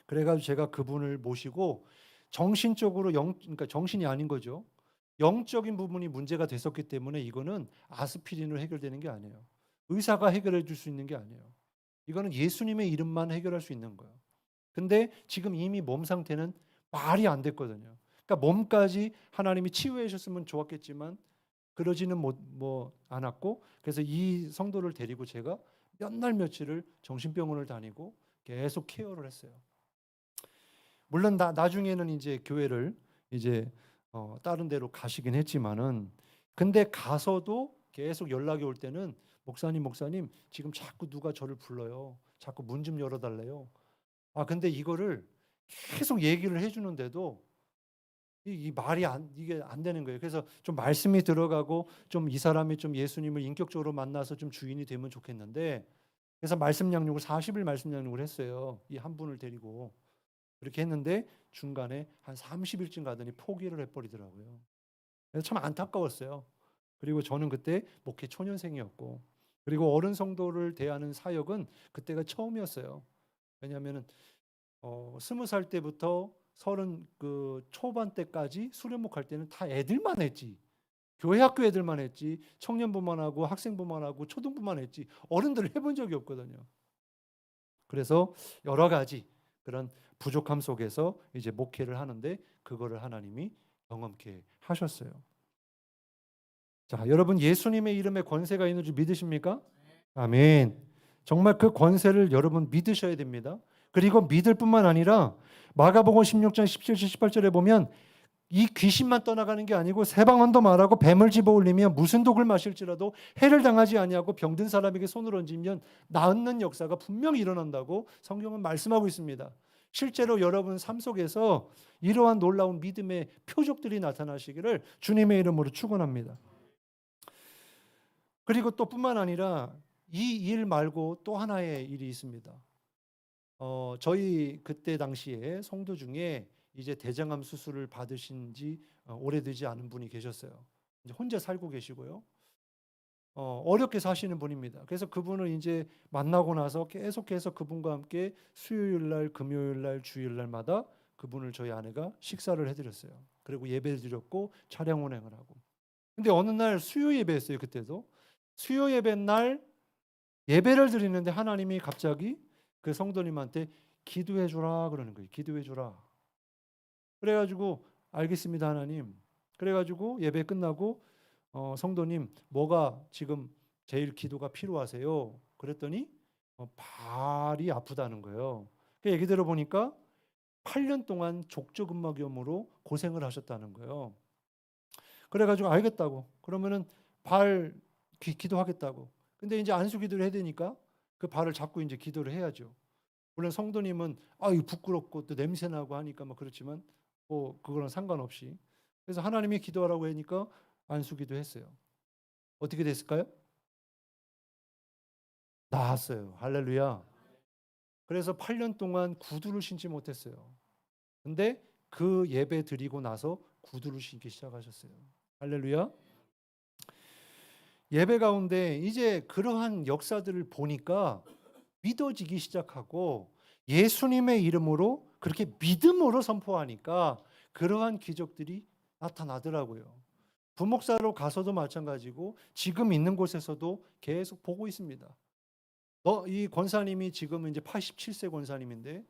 그래가지고 제가 그분을 모시고 정신적으로 그러니까 정신이 아닌 거죠. 영적인 부분이 문제가 됐었기 때문에 이거는 아스피린으로 해결되는 게 아니에요. 의사가 해결해 줄 수 있는 게 아니에요. 이거는 예수님의 이름만 해결할 수 있는 거예요. 근데 지금 이미 몸 상태는 말이 안 됐거든요. 그러니까 몸까지 하나님이 치유해 주셨으면 좋았겠지만 그러지는 않았고 그래서 이 성도를 데리고 제가 몇 날 며칠을 정신병원을 다니고 계속 케어를 했어요. 물론 나중에는 이제 교회를 이제 다른 데로 가시긴 했지만은 근데 가서도 계속 연락이 올 때는 목사님 지금 자꾸 누가 저를 불러요. 자꾸 문 좀 열어달래요. 근데 이거를 계속 얘기를 해주는데도 이 말이 이게 안 되는 거예요. 그래서 좀 말씀이 들어가고 좀 이 사람이 좀 예수님을 인격적으로 만나서 좀 주인이 되면 좋겠는데, 그래서 말씀 양육을 40일 말씀 양육을 했어요. 이 한 분을 데리고 그렇게 했는데 중간에 한 30일쯤 가더니 포기를 해버리더라고요. 그래서 참 안타까웠어요. 그리고 저는 그때 목회 초년생이었고, 그리고 어른 성도를 대하는 사역은 그때가 처음이었어요. 왜냐하면은 20살 때부터 30 그 초반 때까지 수련목할 때는 다 애들만 했지. 교회 학교 애들만 했지. 청년부만 하고 학생부만 하고 초등부만 했지. 어른들을 해본 적이 없거든요. 그래서 여러 가지 그런 부족함 속에서 이제 목회를 하는데 그거를 하나님이 경험케 하셨어요. 자, 여러분 예수님의 이름에 권세가 있는 줄 믿으십니까? 아멘. 정말 그 권세를 여러분 믿으셔야 됩니다. 그리고 믿을 뿐만 아니라 마가복음 16장 17절 18절에 보면 이 귀신만 떠나가는 게 아니고 세방언도 말하고 뱀을 집어올리며 무슨 독을 마실지라도 해를 당하지 아니하고 병든 사람에게 손을 얹으면 낫는 역사가 분명히 일어난다고 성경은 말씀하고 있습니다. 실제로 여러분 삶 속에서 이러한 놀라운 믿음의 표적들이 나타나시기를 주님의 이름으로 축원합니다. 그리고 또 뿐만 아니라 이 일 말고 또 하나의 일이 있습니다. 저희 그때 당시에 성도 중에 이제 대장암 수술을 받으신 지 오래되지 않은 분이 계셨어요. 이제 혼자 살고 계시고요. 어렵게 사시는 분입니다. 그래서 그분을 이제 만나고 나서 계속해서 그분과 함께 수요일 날, 금요일 날, 주일 날마다 그분을 저희 아내가 식사를 해드렸어요. 그리고 예배를 드렸고 차량 운행을 하고. 근데 어느 날 수요 예배였어요. 그때도 수요 예배 날 예배를 드리는데 하나님이 갑자기 그 성도님한테 기도해 주라 그러는 거예요. 기도해 주라. 그래가지고 알겠습니다 하나님. 그래가지고 예배 끝나고 성도님 뭐가 지금 제일 기도가 필요하세요? 그랬더니 발이 아프다는 거예요. 그 얘기 들어보니까 8년 동안 족저근막염으로 고생을 하셨다는 거예요. 그래가지고 알겠다고. 그러면은 발 기도하겠다고. 근데 이제 안수기도를 해야 되니까 그 발을 잡고 이제 기도를 해야죠. 물론 성도님은 이 부끄럽고 또 냄새 나고 하니까 뭐 그렇지만 뭐 그거랑 상관없이 그래서 하나님이 기도하라고 하니까 안수기도 했어요. 어떻게 됐을까요? 나았어요. 할렐루야. 그래서 8년 동안 구두를 신지 못했어요. 근데 그 예배 드리고 나서 구두를 신기 시작하셨어요. 할렐루야. 예배 가운데 이제 그러한 역사들을 보니까 믿어지기 시작하고 예수님의 이름으로 그렇게 믿음으로 선포하니까 그러한 기적들이 나타나더라고요. 부목사로 가서도 마찬가지고 지금 있는 곳에서도 계속 보고 있습니다. 이 권사님이 지금 이제 87세 권사님인데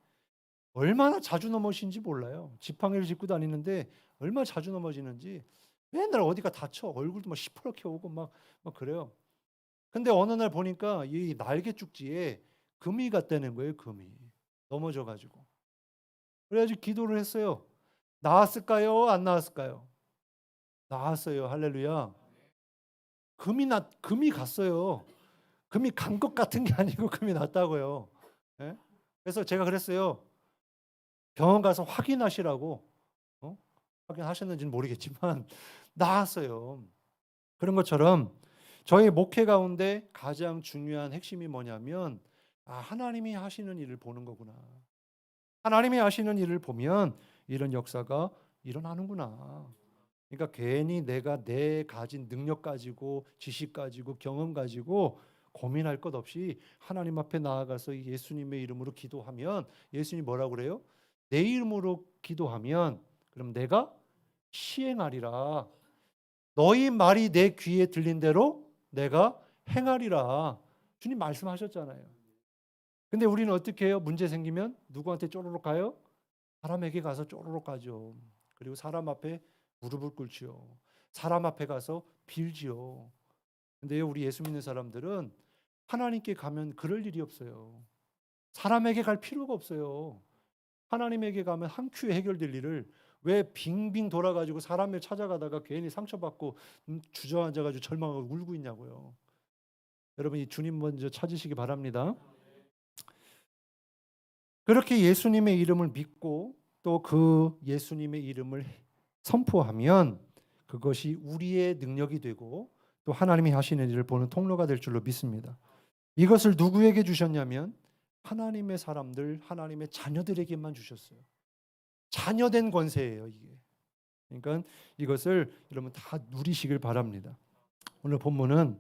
얼마나 자주 넘어지는지 몰라요. 지팡이를 짚고 다니는데 얼마나 자주 넘어지는지 맨날 어디가 다쳐 얼굴도 막 시퍼렇게 오고 막 그래요. 근데 어느 날 보니까 이 날개 쭉지에 금이 갔다는 거예요. 금이 넘어져가지고. 그래가지고 기도를 했어요. 나았을까요? 안 나았을까요? 나았어요. 할렐루야. 금이 갔어요. 금이 간 것 같은 게 아니고 금이 났다고요. 예? 그래서 제가 그랬어요. 병원 가서 확인하시라고. 확인하셨는지는 모르겠지만 나았어요. 그런 것처럼 저희 목회 가운데 가장 중요한 핵심이 뭐냐면 하나님이 하시는 일을 보는 거구나. 하나님이 하시는 일을 보면 이런 역사가 일어나는구나. 그러니까 괜히 내가 내 가진 능력 가지고 지식 가지고 경험 가지고 고민할 것 없이 하나님 앞에 나아가서 예수님의 이름으로 기도하면 예수님이 뭐라고 그래요? 내 이름으로 기도하면 그럼 내가 시행하리라. 너희 말이 내 귀에 들린 대로 내가 행하리라. 주님 말씀하셨잖아요. 근데 우리는 어떻게 해요? 문제 생기면 누구한테 쪼르륵 가요? 사람에게 가서 쪼르륵 가죠. 그리고 사람 앞에 무릎을 꿇지요. 사람 앞에 가서 빌지요. 근데 우리 예수 믿는 사람들은 하나님께 가면 그럴 일이 없어요. 사람에게 갈 필요가 없어요. 하나님에게 가면 한 큐에 해결될 일을 왜 빙빙 돌아가지고 사람을 찾아가다가 괜히 상처받고 주저앉아가지고 절망하고 울고 있냐고요. 여러분 이 주님 먼저 찾으시기 바랍니다. 그렇게 예수님의 이름을 믿고 또 그 예수님의 이름을 선포하면 그것이 우리의 능력이 되고 또 하나님이 하시는 일을 보는 통로가 될 줄로 믿습니다. 이것을 누구에게 주셨냐면 하나님의 사람들, 하나님의 자녀들에게만 주셨어요. 자녀된 권세예요, 이게. 그러니까 이것을 여러분 다 누리시길 바랍니다. 오늘 본문은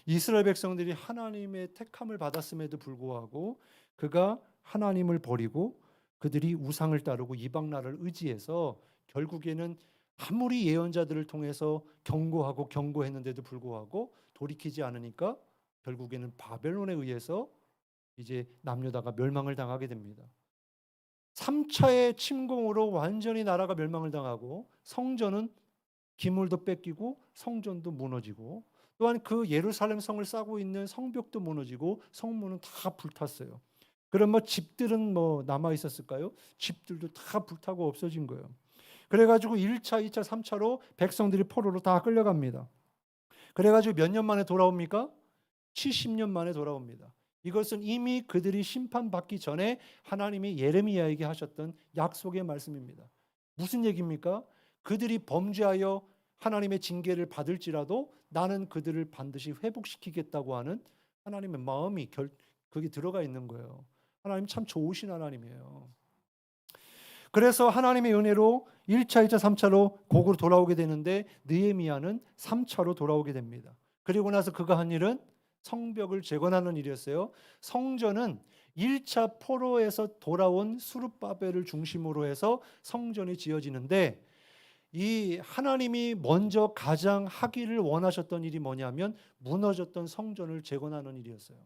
이스라엘 백성들이 하나님의 택함을 받았음에도 불구하고 그가 하나님을 버리고 그들이 우상을 따르고 이방 나라를 의지해서 결국에는 아무리 예언자들을 통해서 경고하고 경고했는데도 불구하고 돌이키지 않으니까 결국에는 바벨론에 의해서 이제 남유다가 멸망을 당하게 됩니다. 3차의 침공으로 완전히 나라가 멸망을 당하고 성전은 기물도 뺏기고 성전도 무너지고 또한 그 예루살렘 성을 싸고 있는 성벽도 무너지고 성문은 다 불탔어요. 그럼 뭐 집들은 뭐 남아 있었을까요? 집들도 다 불타고 없어진 거예요. 그래가지고 1차, 2차, 3차로 백성들이 포로로 다 끌려갑니다. 그래가지고 몇 년 만에 돌아옵니까? 70년 만에 돌아옵니다. 이것은 이미 그들이 심판받기 전에 하나님이 예레미야에게 하셨던 약속의 말씀입니다. 무슨 얘기입니까? 그들이 범죄하여 하나님의 징계를 받을지라도 나는 그들을 반드시 회복시키겠다고 하는 하나님의 마음이 거기 들어가 있는 거예요. 하나님 참 좋으신 하나님이에요. 그래서 하나님의 은혜로 1차, 2차, 3차로 곡으로 돌아오게 되는데 느헤미야는 3차로 돌아오게 됩니다. 그리고 나서 그가 한 일은 성벽을 재건하는 일이었어요. 성전은 1차 포로에서 돌아온 수룹바벨을 중심으로 해서 성전이 지어지는데 이 하나님이 먼저 가장 하기를 원하셨던 일이 뭐냐면 무너졌던 성전을 재건하는 일이었어요.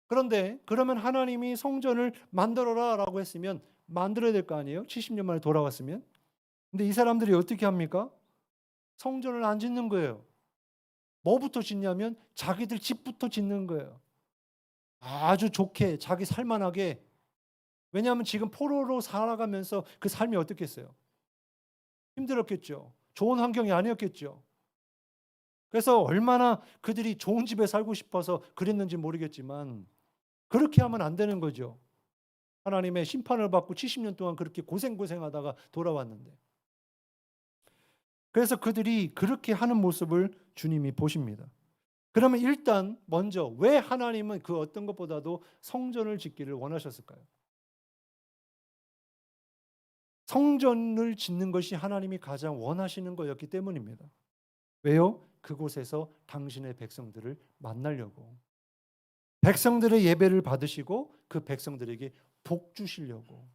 그런데 그러면 하나님이 성전을 만들어라 라고 했으면 만들어야 될 거 아니에요? 70년 만에 돌아왔으면. 근데 이 사람들이 어떻게 합니까? 성전을 안 짓는 거예요. 뭐부터 짓냐면 자기들 집부터 짓는 거예요. 아주 좋게 자기 살만하게. 왜냐하면 지금 포로로 살아가면서 그 삶이 어떻겠어요? 힘들었겠죠. 좋은 환경이 아니었겠죠. 그래서 얼마나 그들이 좋은 집에 살고 싶어서 그랬는지 모르겠지만 그렇게 하면 안 되는 거죠. 하나님의 심판을 받고 70년 동안 그렇게 고생하다가 돌아왔는데. 그래서 그들이 그렇게 하는 모습을 주님이 보십니다. 그러면 일단 먼저 왜 하나님은 그 어떤 것보다도 성전을 짓기를 원하셨을까요? 성전을 짓는 것이 하나님이 가장 원하시는 거였기 때문입니다. 왜요? 그곳에서 당신의 백성들을 만나려고. 백성들의 예배를 받으시고 그 백성들에게 복 주시려고.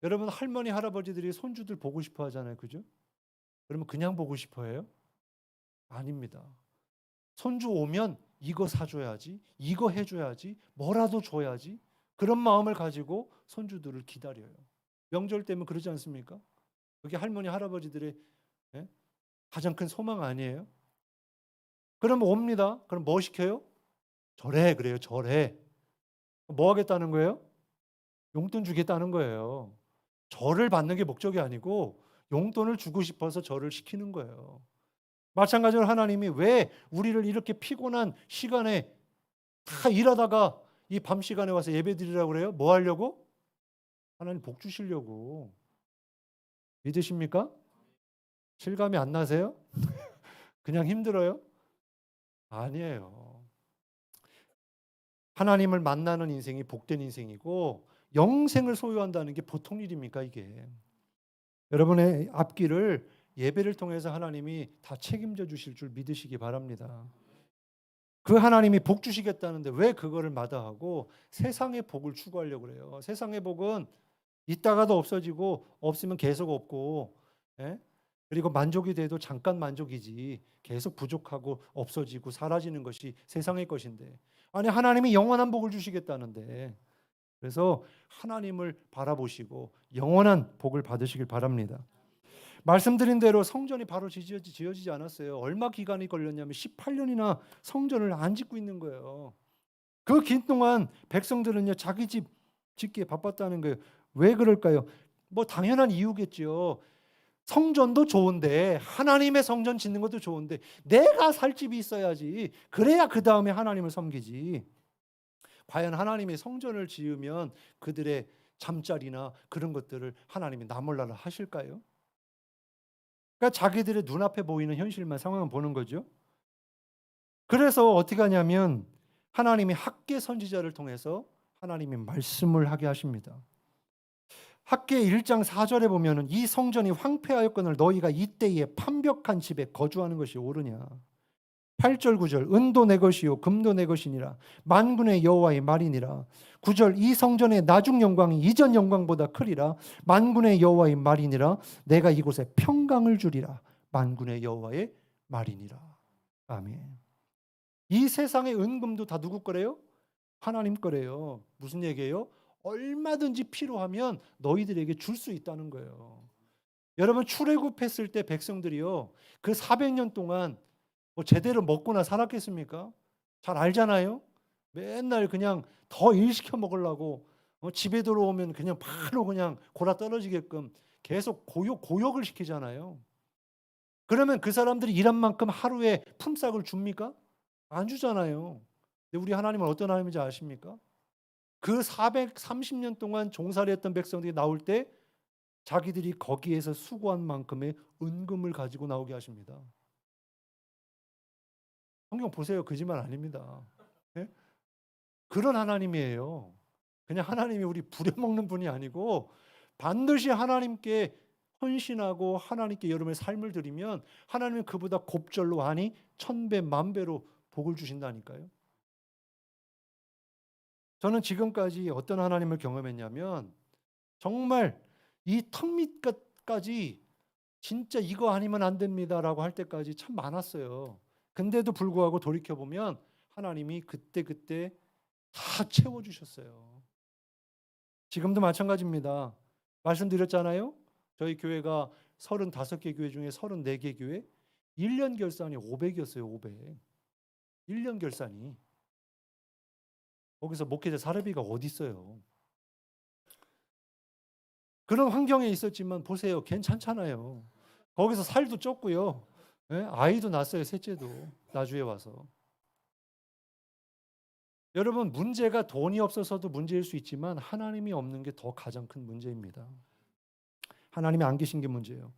여러분 할머니 할아버지들이 손주들 보고 싶어 하잖아요. 그죠? 그러면 그냥 보고 싶어 해요? 아닙니다. 손주 오면 이거 사줘야지, 이거 해줘야지, 뭐라도 줘야지. 그런 마음을 가지고 손주들을 기다려요. 명절 때면 그러지 않습니까? 그게 할머니 할아버지들의 가장 큰 소망 아니에요? 그러면 옵니다. 그럼 뭐 시켜요? 절해. 그래요. 절해. 뭐 하겠다는 거예요? 용돈 주겠다는 거예요. 절을 받는 게 목적이 아니고 용돈을 주고 싶어서 절을 시키는 거예요. 마찬가지로 하나님이 왜 우리를 이렇게 피곤한 시간에 다 일하다가 이 밤 시간에 와서 예배 드리라고 그래요? 뭐 하려고? 하나님 복 주시려고. 믿으십니까? 실감이 안 나세요? 그냥 힘들어요? 아니에요. 하나님을 만나는 인생이 복된 인생이고 영생을 소유한다는 게 보통 일입니까 이게? 여러분의 앞길을 예배를 통해서 하나님이 다 책임져 주실 줄 믿으시기 바랍니다. 그 하나님이 복 주시겠다는데 왜 그거를 마다하고 세상의 복을 추구하려고 그래요? 세상의 복은 있다가도 없어지고 없으면 계속 없고 그리고 만족이 돼도 잠깐 만족이지 계속 부족하고 없어지고 사라지는 것이 세상의 것인데 아니 하나님이 영원한 복을 주시겠다는데 그래서 하나님을 바라보시고 영원한 복을 받으시길 바랍니다. 말씀드린 대로 성전이 바로 지어지지 않았어요. 얼마 기간이 걸렸냐면 18년이나 성전을 안 짓고 있는 거예요. 그 긴 동안 백성들은요 자기 집 짓기에 바빴다는 거예요. 왜 그럴까요? 뭐 당연한 이유겠죠. 성전도 좋은데 하나님의 성전 짓는 것도 좋은데 내가 살 집이 있어야지. 그래야 그 다음에 하나님을 섬기지. 과연 하나님의 성전을 지으면 그들의 잠자리나 그런 것들을 하나님이 나몰라라 하실까요? 그러니까 자기들의 눈앞에 보이는 현실만 상황을 보는 거죠. 그래서 어떻게 하냐면 하나님이 학개 선지자를 통해서 하나님이 말씀을 하게 하십니다. 학개 1장 4절에 보면은 이 성전이 황폐하였거늘 너희가 이때에 판벽한 집에 거주하는 것이 옳으냐. 8절 9절 은도 내 것이요 금도 내 것이니라 만군의 여호와의 말이니라. 9절 이 성전의 나중 영광이 이전 영광보다 크리라 만군의 여호와의 말이니라. 내가 이곳에 평강을 주리라 만군의 여호와의 말이니라. 아멘. 이 세상의 은금도 다 누구 거래요? 하나님 거래요. 무슨 얘기예요? 얼마든지 필요하면 너희들에게 줄 수 있다는 거예요. 여러분 출애굽했을 때 백성들이요 그 400년 동안 뭐 제대로 먹고나 살았겠습니까? 잘 알잖아요. 맨날 그냥 더 일 시켜 먹으려고 집에 들어오면 그냥 바로 그냥 골아 떨어지게끔 계속 고역을 시키잖아요. 그러면 그 사람들이 일한 만큼 하루에 품삯을 줍니까? 안 주잖아요. 근데 우리 하나님은 어떤 하나님인지 아십니까? 그 430년 동안 종살이 했던 백성들이 나올 때 자기들이 거기에서 수고한 만큼의 은금을 가지고 나오게 하십니다. 성경 보세요. 거짓말 아닙니다. 네? 그런 하나님이에요. 그냥 하나님이 우리 부려먹는 분이 아니고 반드시 하나님께 헌신하고 하나님께 여러분의 삶을 드리면 하나님은 그보다 곱절로 아니 1000배 만배로 복을 주신다니까요. 저는 지금까지 어떤 하나님을 경험했냐면 정말 이 턱 밑까지 진짜 이거 아니면 안 됩니다라고 할 때까지 참 많았어요. 근데도 불구하고 돌이켜보면 하나님이 그때 다 채워주셨어요. 지금도 마찬가지입니다. 말씀드렸잖아요. 저희 교회가 35개 교회 중에 34개 교회 1년 결산이 500이었어요. 500. 1년 결산이. 거기서 목회자 사례비가 어디 있어요? 그런 환경에 있었지만 보세요. 괜찮잖아요. 거기서 살도 쪘고요. 네? 아이도 낳았어요. 셋째도 나주에 와서. 여러분 문제가 돈이 없어서도 문제일 수 있지만 하나님이 없는 게 더 가장 큰 문제입니다. 하나님이 안 계신 게 문제예요.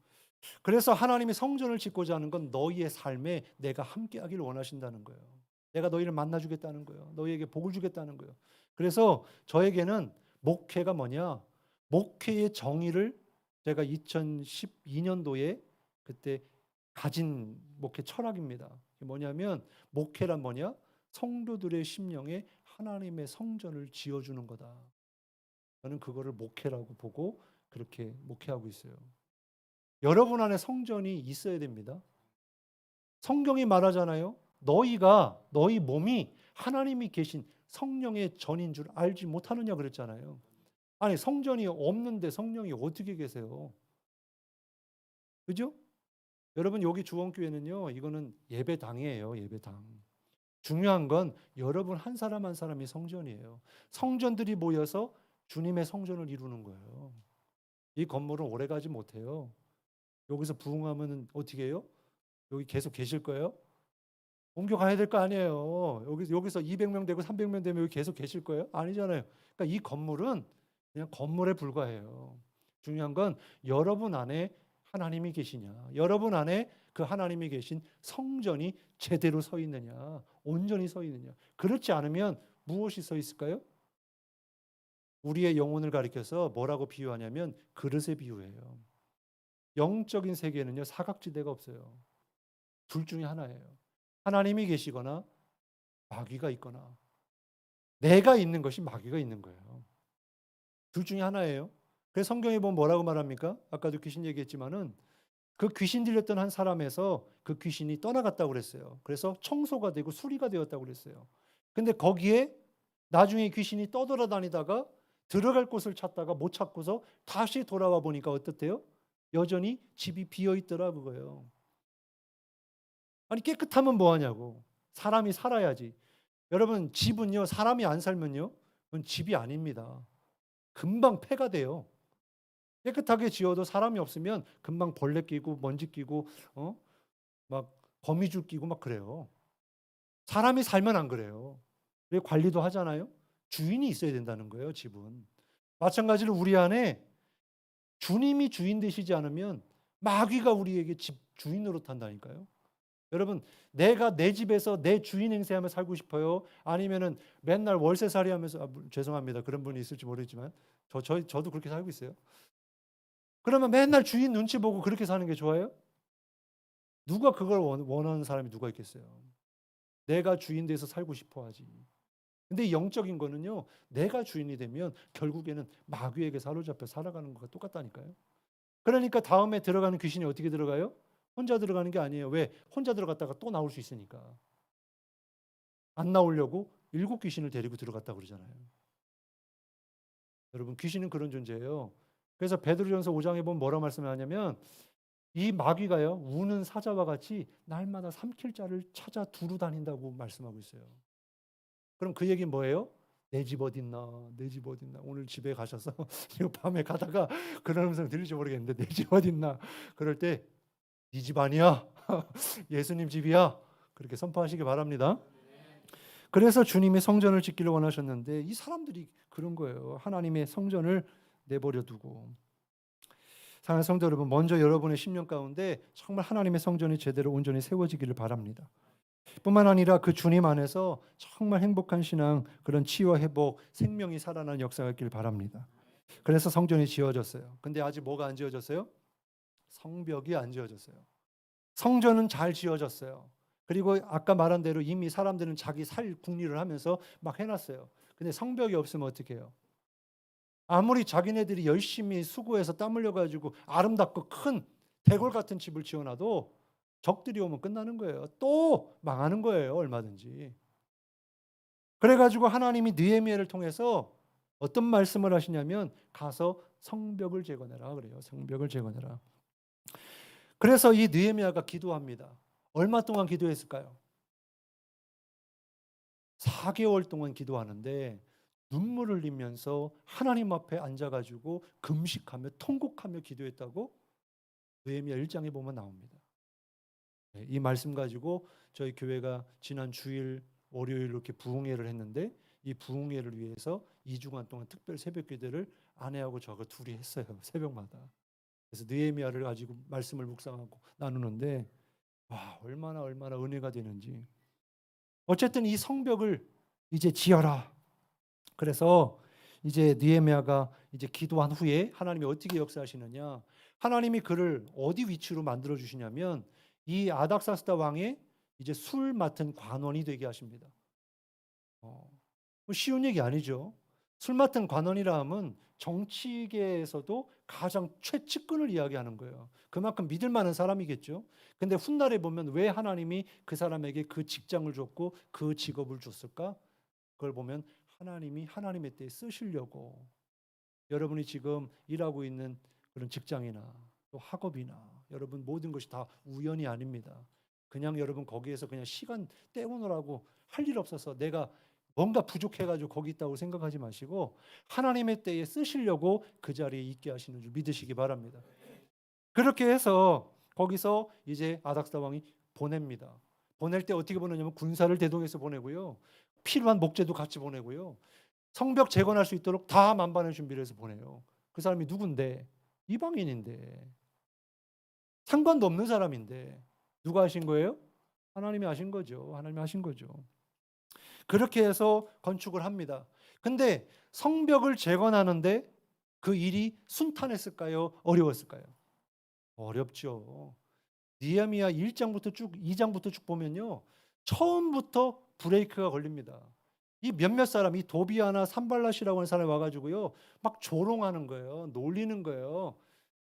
그래서 하나님이 성전을 짓고자 하는 건 너희의 삶에 내가 함께하기를 원하신다는 거예요. 내가 너희를 만나주겠다는 거예요. 너희에게 복을 주겠다는 거예요. 그래서 저에게는 목회가 뭐냐? 목회의 정의를 제가 2012년도에 그때 가진 목회 철학입니다. 뭐냐면 목회란 뭐냐? 성도들의 심령에 하나님의 성전을 지어주는 거다. 저는 그거를 목회라고 보고 그렇게 목회하고 있어요. 여러분 안에 성전이 있어야 됩니다. 성경이 말하잖아요. 너희 몸이 하나님이 계신 성령의 전인 줄 알지 못하느냐 그랬잖아요. 아니 성전이 없는데 성령이 어떻게 계세요? 그죠? 여러분 여기 주원교회는요. 이거는 예배당이에요. 예배당. 중요한 건 여러분 한 사람 한 사람이 성전이에요. 성전들이 모여서 주님의 성전을 이루는 거예요. 이 건물은 오래가지 못해요. 여기서 부흥하면 어떻게 해요? 여기 계속 계실 거예요? 옮겨가야 될 거 아니에요. 여기서 200명 되고 300명 되면 여기 계속 계실 거예요? 아니잖아요. 그러니까 이 건물은 그냥 건물에 불과해요. 중요한 건 여러분 안에 하나님이 계시냐, 여러분 안에 그 하나님이 계신 성전이 제대로 서 있느냐, 온전히 서 있느냐. 그렇지 않으면 무엇이 서 있을까요? 우리의 영혼을 가리켜서 뭐라고 비유하냐면 그릇에 비유해요. 영적인 세계는요 사각지대가 없어요. 둘 중에 하나예요. 하나님이 계시거나 마귀가 있거나 내가 있는 것이 마귀가 있는 거예요. 둘 중에 하나예요. 그래서 성경에 보면 뭐라고 말합니까? 아까도 귀신 얘기했지만은 그 귀신 들렸던 한 사람에서 그 귀신이 떠나갔다고 그랬어요. 그래서 청소가 되고 수리가 되었다고 그랬어요. 근데 거기에 나중에 귀신이 떠돌아다니다가 들어갈 곳을 찾다가 못 찾고서 다시 돌아와 보니까 어떻대요? 여전히 집이 비어 있더라 그거예요. 아니 깨끗하면 뭐하냐고. 사람이 살아야지. 여러분 집은요 사람이 안 살면요 그건 집이 아닙니다. 금방 폐가 돼요. 깨끗하게 지어도 사람이 없으면 금방 벌레 끼고 먼지 끼고 막 거미줄 끼고 막 그래요. 사람이 살면 안 그래요. 왜 관리도 하잖아요. 주인이 있어야 된다는 거예요. 집은. 마찬가지로 우리 안에 주님이 주인 되시지 않으면 마귀가 우리에게 집 주인 노릇한다니까요. 여러분, 내가 내 집에서 내 주인 행세하며 살고 싶어요? 아니면은 맨날 월세살이 하면서 죄송합니다. 그런 분이 있을지 모르겠지만 저도 그렇게 살고 있어요. 그러면 맨날 주인 눈치 보고 그렇게 사는 게 좋아요? 누가 그걸 원하는 사람이 누가 있겠어요? 내가 주인 돼서 살고 싶어 하지. 근데 영적인 거는요, 내가 주인이 되면 결국에는 마귀에게 사로잡혀 살아가는 것과 똑같다니까요. 그러니까 다음에 들어가는 귀신이 어떻게 들어가요? 혼자 들어가는 게 아니에요. 왜? 혼자 들어갔다가 또 나올 수 있으니까. 안 나오려고 7 귀신을 데리고 들어갔다 그러잖아요. 여러분, 귀신은 그런 존재예요. 그래서 베드로전서 5장에 보면 뭐라 말씀하냐면 이 마귀가요, 우는 사자와 같이 날마다 삼킬 자를 찾아 두루 다닌다고 말씀하고 있어요. 그럼 그 얘기는 뭐예요? 내 집 어딨나? 내 집 어딨나? 오늘 집에 가셔서 밤에 가다가 그런 음성 들릴지 모르겠는데 내 집 어딨나? 그럴 때 네 집 아니야. 예수님 집이야. 그렇게 선포하시기 바랍니다. 그래서 주님이 성전을 짓기를 원하셨는데 이 사람들이 그런 거예요. 하나님의 성전을 내버려 두고. 사랑하는 성도 여러분, 먼저 여러분의 10년 가운데 정말 하나님의 성전이 제대로 온전히 세워지기를 바랍니다. 뿐만 아니라 그 주님 안에서 정말 행복한 신앙, 그런 치유와 회복, 생명이 살아나는 역사가 있기를 바랍니다. 그래서 성전이 지어졌어요. 근데 아직 뭐가 안 지어졌어요? 성벽이 안 지어졌어요. 성전은 잘 지어졌어요. 그리고 아까 말한 대로 이미 사람들은 자기 살 궁리를 하면서 막 해놨어요. 근데 성벽이 없으면 어떻게 해요? 아무리 자기네들이 열심히 수고해서 땀 흘려가지고 아름답고 큰 대궐 같은 집을 지어놔도 적들이 오면 끝나는 거예요. 또 망하는 거예요. 얼마든지. 그래가지고 하나님이 느헤미야를 통해서 어떤 말씀을 하시냐면 가서 성벽을 재건해라 그래요. 성벽을 재건해라. 그래서 이 느헤미야가 기도합니다. 얼마 동안 기도했을까요? 4개월 동안 기도하는데 눈물을 흘리면서 하나님 앞에 앉아가지고 금식하며 통곡하며 기도했다고 느헤미야 1장에 보면 나옵니다. 이 말씀 가지고 저희 교회가 지난 주일 월요일 이렇게 부흥회를 했는데 이 부흥회를 위해서 2주간 동안 특별 새벽 기도를 아내하고 저가 둘이 했어요. 새벽마다. 그래서 느헤미야를 가지고 말씀을 묵상하고 나누는데 와, 얼마나 은혜가 되는지. 어쨌든 이 성벽을 이제 지어라. 그래서 이제 느헤미야가 이제 기도한 후에 하나님이 어떻게 역사하시느냐? 하나님이 그를 어디 위치로 만들어 주시냐면 이 아닥사스다 왕의 이제 술 맡은 관원이 되게 하십니다. 쉬운 얘기 아니죠. 술 맡은 관원이라 하면 정치계에서도 가장 최측근을 이야기하는 거예요. 그만큼 믿을 만한 사람이겠죠. 근데 훗날에 보면 왜 하나님이 그 사람에게 그 직장을 줬고 그 직업을 줬을까? 그걸 보면 하나님이 하나님의 때에 쓰시려고. 여러분이 지금 일하고 있는 그런 직장이나 또 학업이나 여러분 모든 것이 다 우연이 아닙니다. 그냥 여러분 거기에서 그냥 시간 때우느라고 할 일 없어서 내가 뭔가 부족해가지고 거기 있다고 생각하지 마시고 하나님의 때에 쓰시려고 그 자리에 있게 하시는 줄 믿으시기 바랍니다. 그렇게 해서 거기서 이제 아닥사 왕이 보냅니다. 보낼 때 어떻게 보내냐면 군사를 대동해서 보내고요. 필요한 목재도 같이 보내고요. 성벽 재건할 수 있도록 다 만반의 준비를 해서 보내요. 그 사람이 누군데? 이방인인데. 상관도 없는 사람인데. 누가 하신 거예요? 하나님이 하신 거죠. 하나님이 하신 거죠. 그렇게 해서 건축을 합니다. 근데 성벽을 재건하는데 그 일이 순탄했을까요? 어려웠을까요? 어렵죠. 느헤미야 1장부터 쭉 2장부터 쭉 보면요. 처음부터 브레이크가 걸립니다. 이 몇몇 사람, 이 도비아나 산발랏이라고 하는 사람이 와가지고요. 막 조롱하는 거예요. 놀리는 거예요.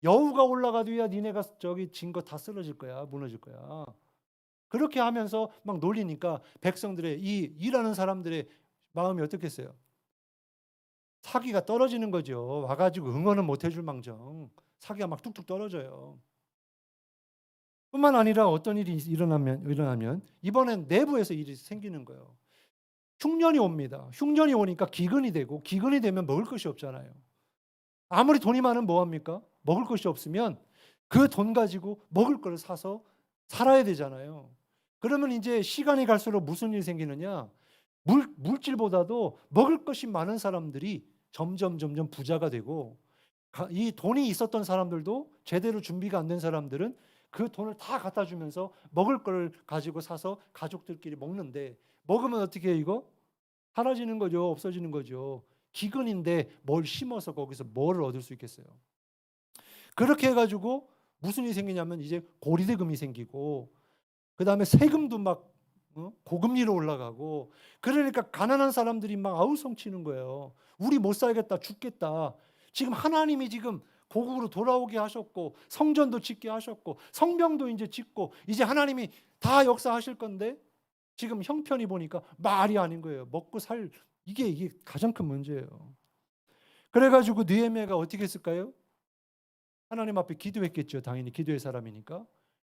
여우가 올라가도야 니네가 저기 진 거 다 쓰러질 거야. 무너질 거야. 그렇게 하면서 막 놀리니까 백성들의 이 일하는 사람들의 마음이 어떻겠어요? 사기가 떨어지는 거죠. 와가지고 응원은 못 해줄 망정. 사기가 막 뚝뚝 떨어져요. 뿐만 아니라 어떤 일이 일어나면 이번엔 내부에서 일이 생기는 거예요. 흉년이 옵니다. 흉년이 오니까 기근이 되고 기근이 되면 먹을 것이 없잖아요. 아무리 돈이 많으면 뭐합니까? 먹을 것이 없으면 그 돈 가지고 먹을 걸 사서 살아야 되잖아요. 그러면 이제 시간이 갈수록 무슨 일이 생기느냐? 물질보다도 먹을 것이 많은 사람들이 점점 부자가 되고 이 돈이 있었던 사람들도 제대로 준비가 안 된 사람들은 그 돈을 다 갖다 주면서 먹을 걸 가지고 사서 가족들끼리 먹는데, 먹으면 어떻게 해요 이거? 사라지는 거죠. 없어지는 거죠. 기근인데 뭘 심어서 거기서 뭐를 얻을 수 있겠어요. 그렇게 해가지고 무슨 일이 생기냐면 이제 고리대금이 생기고, 그 다음에 세금도 막 고금리로 올라가고, 그러니까 가난한 사람들이 막 아우성치는 거예요. 우리 못 살겠다, 죽겠다. 지금 하나님이 지금 고국으로 돌아오게 하셨고, 성전도 짓게 하셨고, 성병도 이제 짓고, 이제 하나님이 다 역사하실 건데 지금 형편이 보니까 말이 아닌 거예요. 먹고 살, 이게 가장 큰 문제예요. 그래가지고 느헤미야가 어떻게 했을까요? 하나님 앞에 기도했겠죠. 당연히 기도의 사람이니까.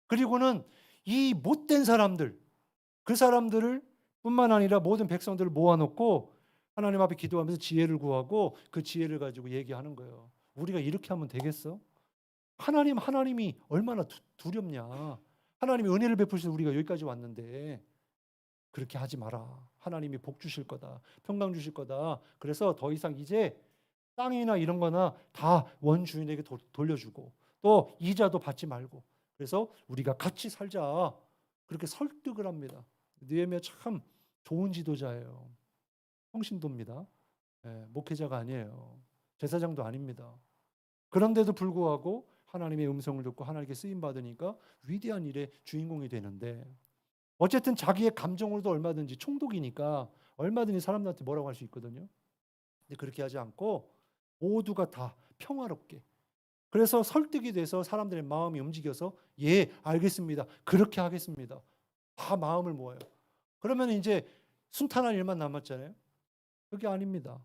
그리고는 이 못된 사람들, 그 사람들을 뿐만 아니라 모든 백성들을 모아놓고 하나님 앞에 기도하면서 지혜를 구하고 그 지혜를 가지고 얘기하는 거예요. 우리가 이렇게 하면 되겠어? 하나님이 얼마나 두렵냐. 하나님이 은혜를 베푸셔서 우리가 여기까지 왔는데 그렇게 하지 마라. 하나님이 복 주실 거다. 평강 주실 거다. 그래서 더 이상 이제 땅이나 이런 거나 다 원주인에게 돌려주고 또 이자도 받지 말고, 그래서 우리가 같이 살자. 그렇게 설득을 합니다. 느헤미야 참 좋은 지도자예요. 성신도입니다. 목회자가 아니에요. 제사장도 아닙니다. 그런데도 불구하고 하나님의 음성을 듣고 하나님께 쓰임 받으니까 위대한 일의 주인공이 되는데, 어쨌든 자기의 감정으로도 얼마든지 총독이니까 얼마든지 사람들한테 뭐라고 할 수 있거든요. 근데 그렇게 하지 않고 모두가 다 평화롭게, 그래서 설득이 돼서 사람들의 마음이 움직여서 예, 알겠습니다. 그렇게 하겠습니다. 다 마음을 모아요. 그러면 이제 순탄한 일만 남았잖아요. 그게 아닙니다.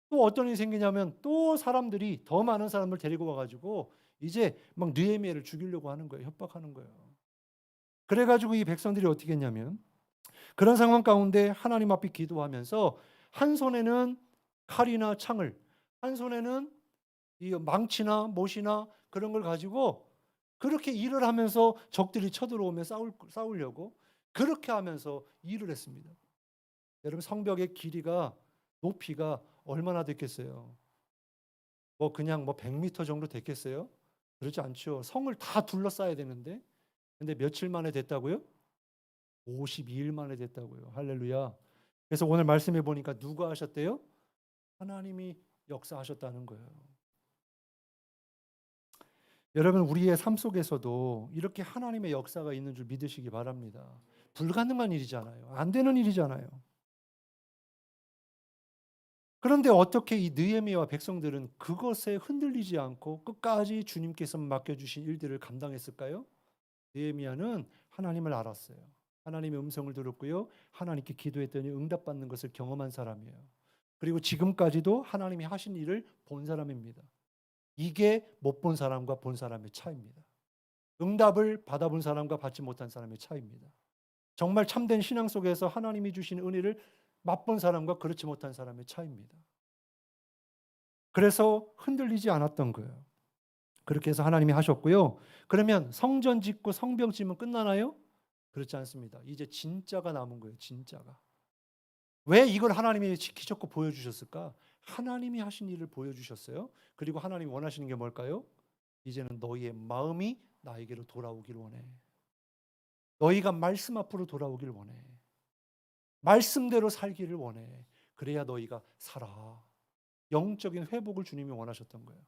또 어떤 일이 생기냐면 또 사람들이 더 많은 사람을 데리고 와가지고 이제 막 느헤미야를 죽이려고 하는 거예요. 협박하는 거예요. 그래가지고 이 백성들이 어떻게 했냐면 그런 상황 가운데 하나님 앞에 기도하면서 한 손에는 칼이나 창을, 한 손에는 이 망치나 못이나 그런 걸 가지고 그렇게 일을 하면서 적들이 쳐들어오면 싸우려고 그렇게 하면서 일을 했습니다. 여러분, 성벽의 길이가, 높이가 얼마나 됐겠어요? 뭐 그냥 뭐 100m 정도 됐겠어요? 그렇지 않죠. 성을 다 둘러싸야 되는데, 근데 며칠 만에 됐다고요? 52일 만에 됐다고요. 할렐루야. 그래서 오늘 말씀해 보니까 누가 하셨대요? 하나님이 역사하셨다는 거예요. 여러분, 우리의 삶 속에서도 이렇게 하나님의 역사가 있는 줄 믿으시기 바랍니다. 불가능한 일이잖아요. 안 되는 일이잖아요. 그런데 어떻게 이 느헤미야와 백성들은 그것에 흔들리지 않고 끝까지 주님께서 맡겨주신 일들을 감당했을까요? 느헤미야는 하나님을 알았어요. 하나님의 음성을 들었고요. 하나님께 기도했더니 응답받는 것을 경험한 사람이에요. 그리고 지금까지도 하나님이 하신 일을 본 사람입니다. 이게 못 본 사람과 본 사람의 차이입니다. 응답을 받아본 사람과 받지 못한 사람의 차이입니다. 정말 참된 신앙 속에서 하나님이 주신 은혜를 맛본 사람과 그렇지 못한 사람의 차이입니다. 그래서 흔들리지 않았던 거예요. 그렇게 해서 하나님이 하셨고요. 그러면 성전 짓고 성벽 짓면 끝나나요? 그렇지 않습니다. 이제 진짜가 남은 거예요. 진짜가. 왜 이걸 하나님이 지키셨고 보여주셨을까? 하나님이 하신 일을 보여주셨어요. 그리고 하나님이 원하시는 게 뭘까요? 이제는 너희의 마음이 나에게로 돌아오길 원해. 너희가 말씀 앞으로 돌아오길 원해. 말씀대로 살기를 원해. 그래야 너희가 살아. 영적인 회복을 주님이 원하셨던 거예요.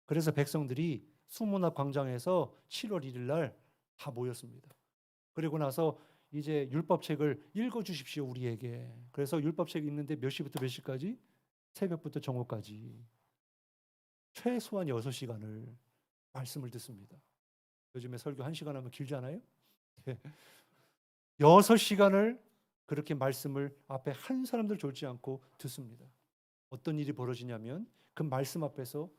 그래서 백성들이 수문학 광장에서 7월 1일 날 다 모였습니다. 그리고 나서 이제 율법책을 읽어주십시오, 우리에게. 그래서 율법책이 있는데 몇 시부터 몇 시까지? 새벽부터 정오까지. 최소한 6시간을 말씀을 듣습니다. 요즘에 설교 1시간 하면 길잖아요. 6시간을 그렇게 말씀을 앞에 한 사람들 졸지 않고 듣습니다. 어떤 일이 벌어지냐면 그 말씀 앞에서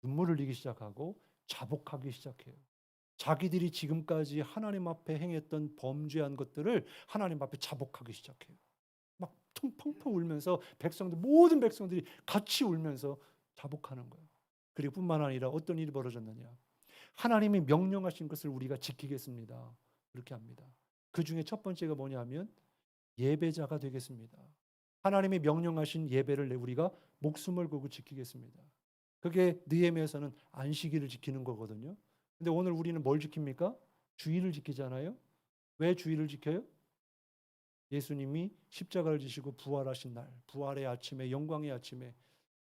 눈물을 흘리기 시작하고 자복하기 시작해요. 자기들이 지금까지 하나님 앞에 행했던 범죄한 것들을 하나님 앞에 자복하기 시작해요. 막 펑펑 울면서 모든 백성들이 같이 울면서 자복하는 거예요. 그리고 뿐만 아니라 어떤 일이 벌어졌느냐. 하나님이 명령하신 것을 우리가 지키겠습니다. 그렇게 합니다. 그 중에 첫 번째가 뭐냐면 예배자가 되겠습니다. 하나님이 명령하신 예배를 우리가 목숨을 걸고 지키겠습니다. 그게 느헤미야에서는 안식일을 지키는 거거든요. 근데 오늘 우리는 뭘 지킵니까? 주일을 지키잖아요. 왜 주일을 지켜요? 예수님이 십자가를 지시고 부활하신 날, 부활의 아침에, 영광의 아침에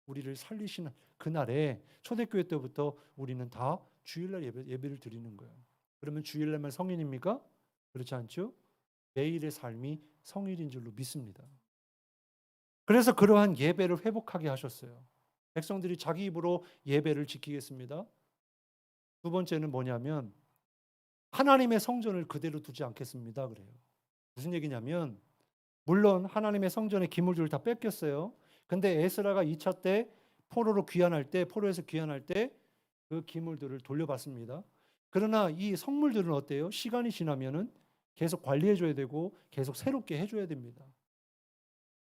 우리를 살리시는 그날에 초대교회 때부터 우리는 다 주일날 예배를 드리는 거예요. 그러면 주일날만 성인입니까? 그렇지 않죠? 매일의 삶이 성일인 줄로 믿습니다. 그래서 그러한 예배를 회복하게 하셨어요. 백성들이 자기 입으로 예배를 지키겠습니다. 두 번째는 뭐냐면 하나님의 성전을 그대로 두지 않겠습니다. 그래요. 무슨 얘기냐면 물론 하나님의 성전의 기물들을 다 뺏겼어요. 근데 에스라가 2차 때 포로에서 귀환할 때 그 기물들을 돌려받습니다. 그러나 이 성물들은 어때요? 시간이 지나면은 계속 관리해 줘야 되고 계속 새롭게 해 줘야 됩니다.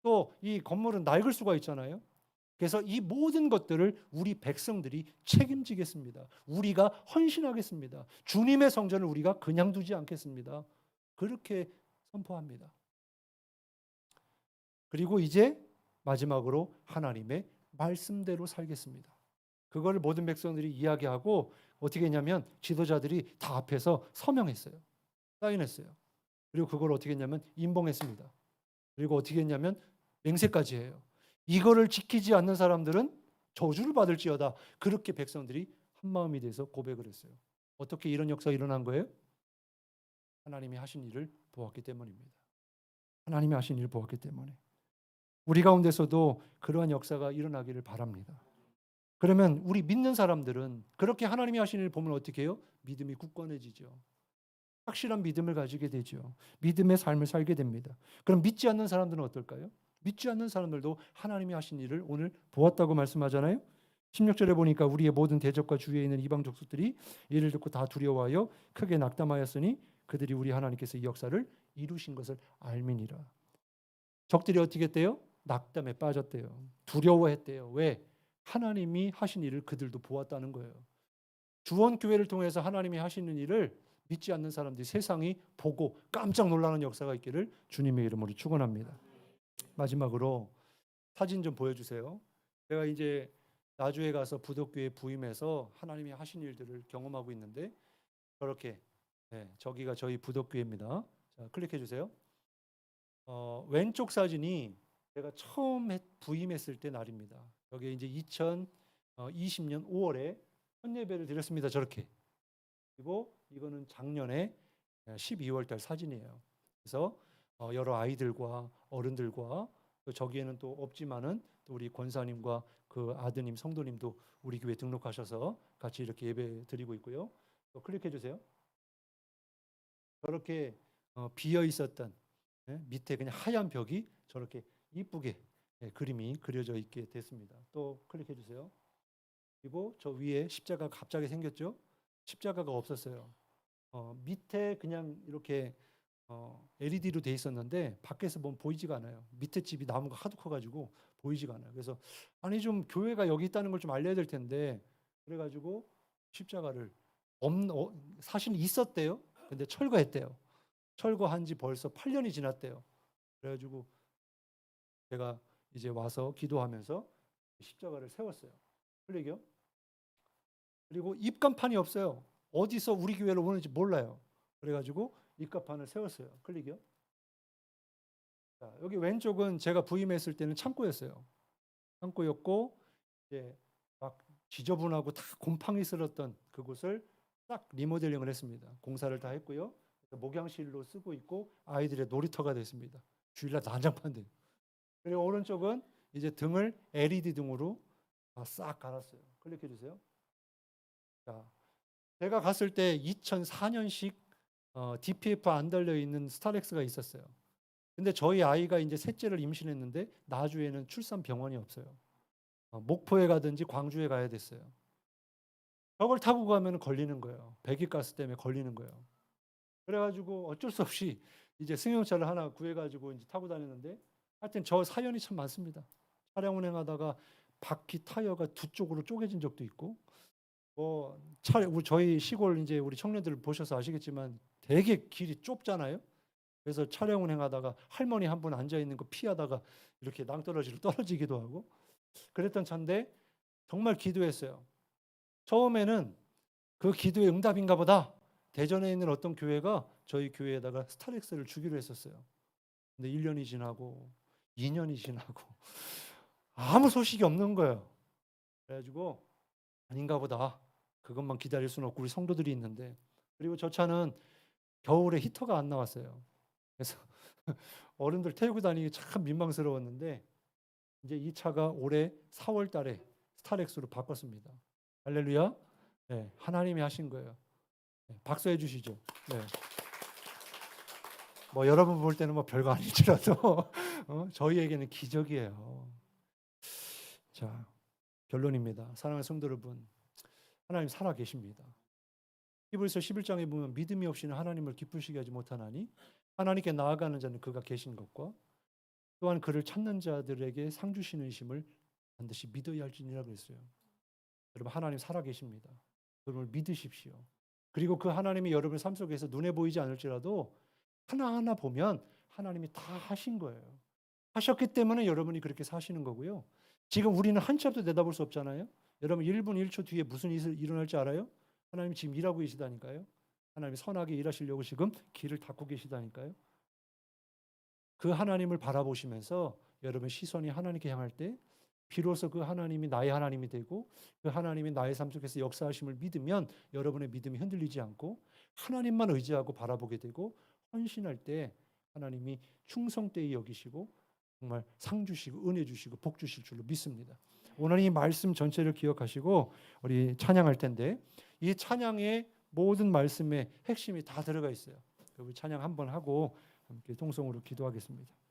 또 이 건물은 낡을 수가 있잖아요. 그래서 이 모든 것들을 우리 백성들이 책임지겠습니다. 우리가 헌신하겠습니다. 주님의 성전을 우리가 그냥 두지 않겠습니다. 그렇게 선포합니다. 그리고 이제 마지막으로 하나님의 말씀대로 살겠습니다. 그걸 모든 백성들이 이야기하고 어떻게 했냐면 지도자들이 다 앞에서 서명했어요. 사인했어요. 그리고 그걸 어떻게 했냐면 임봉했습니다. 그리고 어떻게 했냐면 맹세까지 해요. 이거를 지키지 않는 사람들은 저주를 받을지어다. 그렇게 백성들이 한 마음이 돼서 고백을 했어요. 어떻게 이런 역사가 일어난 거예요? 하나님이 하신 일을 보았기 때문입니다. 하나님이 하신 일을 보았기 때문에. 우리 가운데서도 그러한 역사가 일어나기를 바랍니다. 그러면 우리 믿는 사람들은 그렇게 하나님이 하신 일을 보면 어떻게 해요? 믿음이 굳건해지죠. 확실한 믿음을 가지게 되죠. 믿음의 삶을 살게 됩니다. 그럼 믿지 않는 사람들은 어떨까요? 믿지 않는 사람들도 하나님이 하신 일을 오늘 보았다고 말씀하잖아요. 16절에 보니까 우리의 모든 대적과 주위에 있는 이방 족속들이 이를 듣고 다 두려워하여 크게 낙담하였으니 그들이 우리 하나님께서 이 역사를 이루신 것을 알미니라. 적들이 어떻게 했대요? 낙담에 빠졌대요. 두려워했대요. 왜? 하나님이 하신 일을 그들도 보았다는 거예요. 주원교회를 통해서 하나님이 하시는 일을 믿지 않는 사람들이 세상이 보고 깜짝 놀라는 역사가 있기를 주님의 이름으로 축원합니다. 마지막으로 사진 좀 보여주세요. 제가 이제 나주에 가서 부덕교회 부임해서 하나님이 하신 일들을 경험하고 있는데 저렇게 저기가 저희 부덕교회입니다. 자, 클릭해 주세요. 왼쪽 사진이 제가 처음 부임했을 때 날입니다. 여기 이제 2020년 5월에 첫 예배를 드렸습니다. 저렇게. 그리고 이거는 작년에 12월 달 사진이에요. 그래서 여러 아이들과 어른들과 또 저기에는 또 없지만은 또 우리 권사님과 그 아드님 성도님도 우리 교회 등록하셔서 같이 이렇게 예배 드리고 있고요. 또 클릭해 주세요. 저렇게 비어 있었던 밑에 그냥 하얀 벽이 저렇게 이쁘게 그림이 그려져 있게 됐습니다. 또 클릭해 주세요. 그리고 저 위에 십자가가 갑자기 생겼죠. 십자가가 없었어요. 밑에 그냥 이렇게 LED로 돼 있었는데 밖에서 보면 보이지가 않아요. 밑에 집이 나무가 하도 커가지고 보이지가 않아요. 그래서 아니 좀 교회가 여기 있다는 걸 좀 알려야 될 텐데 그래가지고 십자가를 사실 있었대요. 근데 철거했대요. 철거한 지 벌써 8년이 지났대요. 그래가지고 제가 이제 와서 기도하면서 십자가를 세웠어요. 클릭이요. 그리고 입간판이 없어요. 어디서 우리 교회로 오는지 몰라요. 그래가지고 입간판을 세웠어요. 클릭이요. 자, 여기 왼쪽은 제가 부임했을 때는 창고였어요. 창고였고 이제 막 지저분하고 다 곰팡이 쓸었던 그곳을 딱 리모델링을 했습니다. 공사를 다 했고요. 목양실로 쓰고 있고 아이들의 놀이터가 됐습니다. 주일날 난장판돼요. 그리고 오른쪽은 이제 등을 LED 등으로 싹 갈았어요. 클릭해 주세요. 자, 제가 갔을 때 2004년식 DPF 안 달려 있는 스타렉스가 있었어요. 근데 저희 아이가 이제 셋째를 임신했는데 나주에는 출산 병원이 없어요. 목포에 가든지 광주에 가야 됐어요. 저걸 타고 가면 걸리는 거예요. 배기가스 때문에 걸리는 거예요. 그래가지고 어쩔 수 없이 이제 승용차를 하나 구해가지고 이제 타고 다녔는데 하여튼 저 사연이 참 많습니다. 차량 운행하다가 바퀴 타이어가 두 쪽으로 쪼개진 적도 있고 저희 시골 이제 우리 청년들 보셔서 아시겠지만 되게 길이 좁잖아요. 그래서 차량 운행하다가 할머니 한 분 앉아 있는 거 피하다가 이렇게 낭떠러지로 떨어지기도 하고 그랬던 차인데 정말 기도했어요. 처음에는 그 기도의 응답인가 보다. 대전에 있는 어떤 교회가 저희 교회에다가 스타렉스를 주기로 했었어요. 근데 1년이 지나고 2년이 지나고 아무 소식이 없는 거예요. 그래가지고 아닌가 보다. 그것만 기다릴 수는 없고 우리 성도들이 있는데. 그리고 저 차는 겨울에 히터가 안 나왔어요. 그래서 어른들 태우고 다니기 참 민망스러웠는데 이제 이 차가 올해 4월 달에 스타렉스로 바꿨습니다. 할렐루야. 네, 하나님이 하신 거예요. 네, 박수해 주시죠. 네. 뭐 여러분 볼 때는 뭐 별거 아닐지라도 저희에게는 기적이에요. 자, 결론입니다. 사랑하는 성도 여러분, 하나님 살아 계십니다. 히브리서 11장에 보면 믿음이 없이는 하나님을 기쁘시게 하지 못하나니 하나님께 나아가는 자는 그가 계신 것과 또한 그를 찾는 자들에게 상 주시는 심을 반드시 믿어야 할지니라고 했어요. 여러분 하나님 살아 계십니다. 여러분을 믿으십시오. 그리고 그 하나님이 여러분 삶 속에서 눈에 보이지 않을지라도 하나하나 보면 하나님이 다 하신 거예요. 하셨기 때문에 여러분이 그렇게 사시는 거고요. 지금 우리는 한 치 앞도 내다볼 수 없잖아요. 여러분 1분 1초 뒤에 무슨 일이 일어날지 알아요? 하나님이 지금 일하고 계시다니까요. 하나님이 선하게 일하시려고 지금 길을 닫고 계시다니까요. 그 하나님을 바라보시면서 여러분 시선이 하나님께 향할 때 비로소 그 하나님이 나의 하나님이 되고 그 하나님이 나의 삶 속에서 역사하심을 믿으면 여러분의 믿음이 흔들리지 않고 하나님만 의지하고 바라보게 되고 헌신할 때 하나님이 충성되이 여기시고 정말 상 주시고 은혜 주시고 복 주실 줄로 믿습니다. 오늘 이 말씀 전체를 기억하시고 우리 찬양할 텐데 이 찬양의 모든 말씀의 핵심이 다 들어가 있어요. 우리 찬양 한번 하고 함께 통성으로 기도하겠습니다.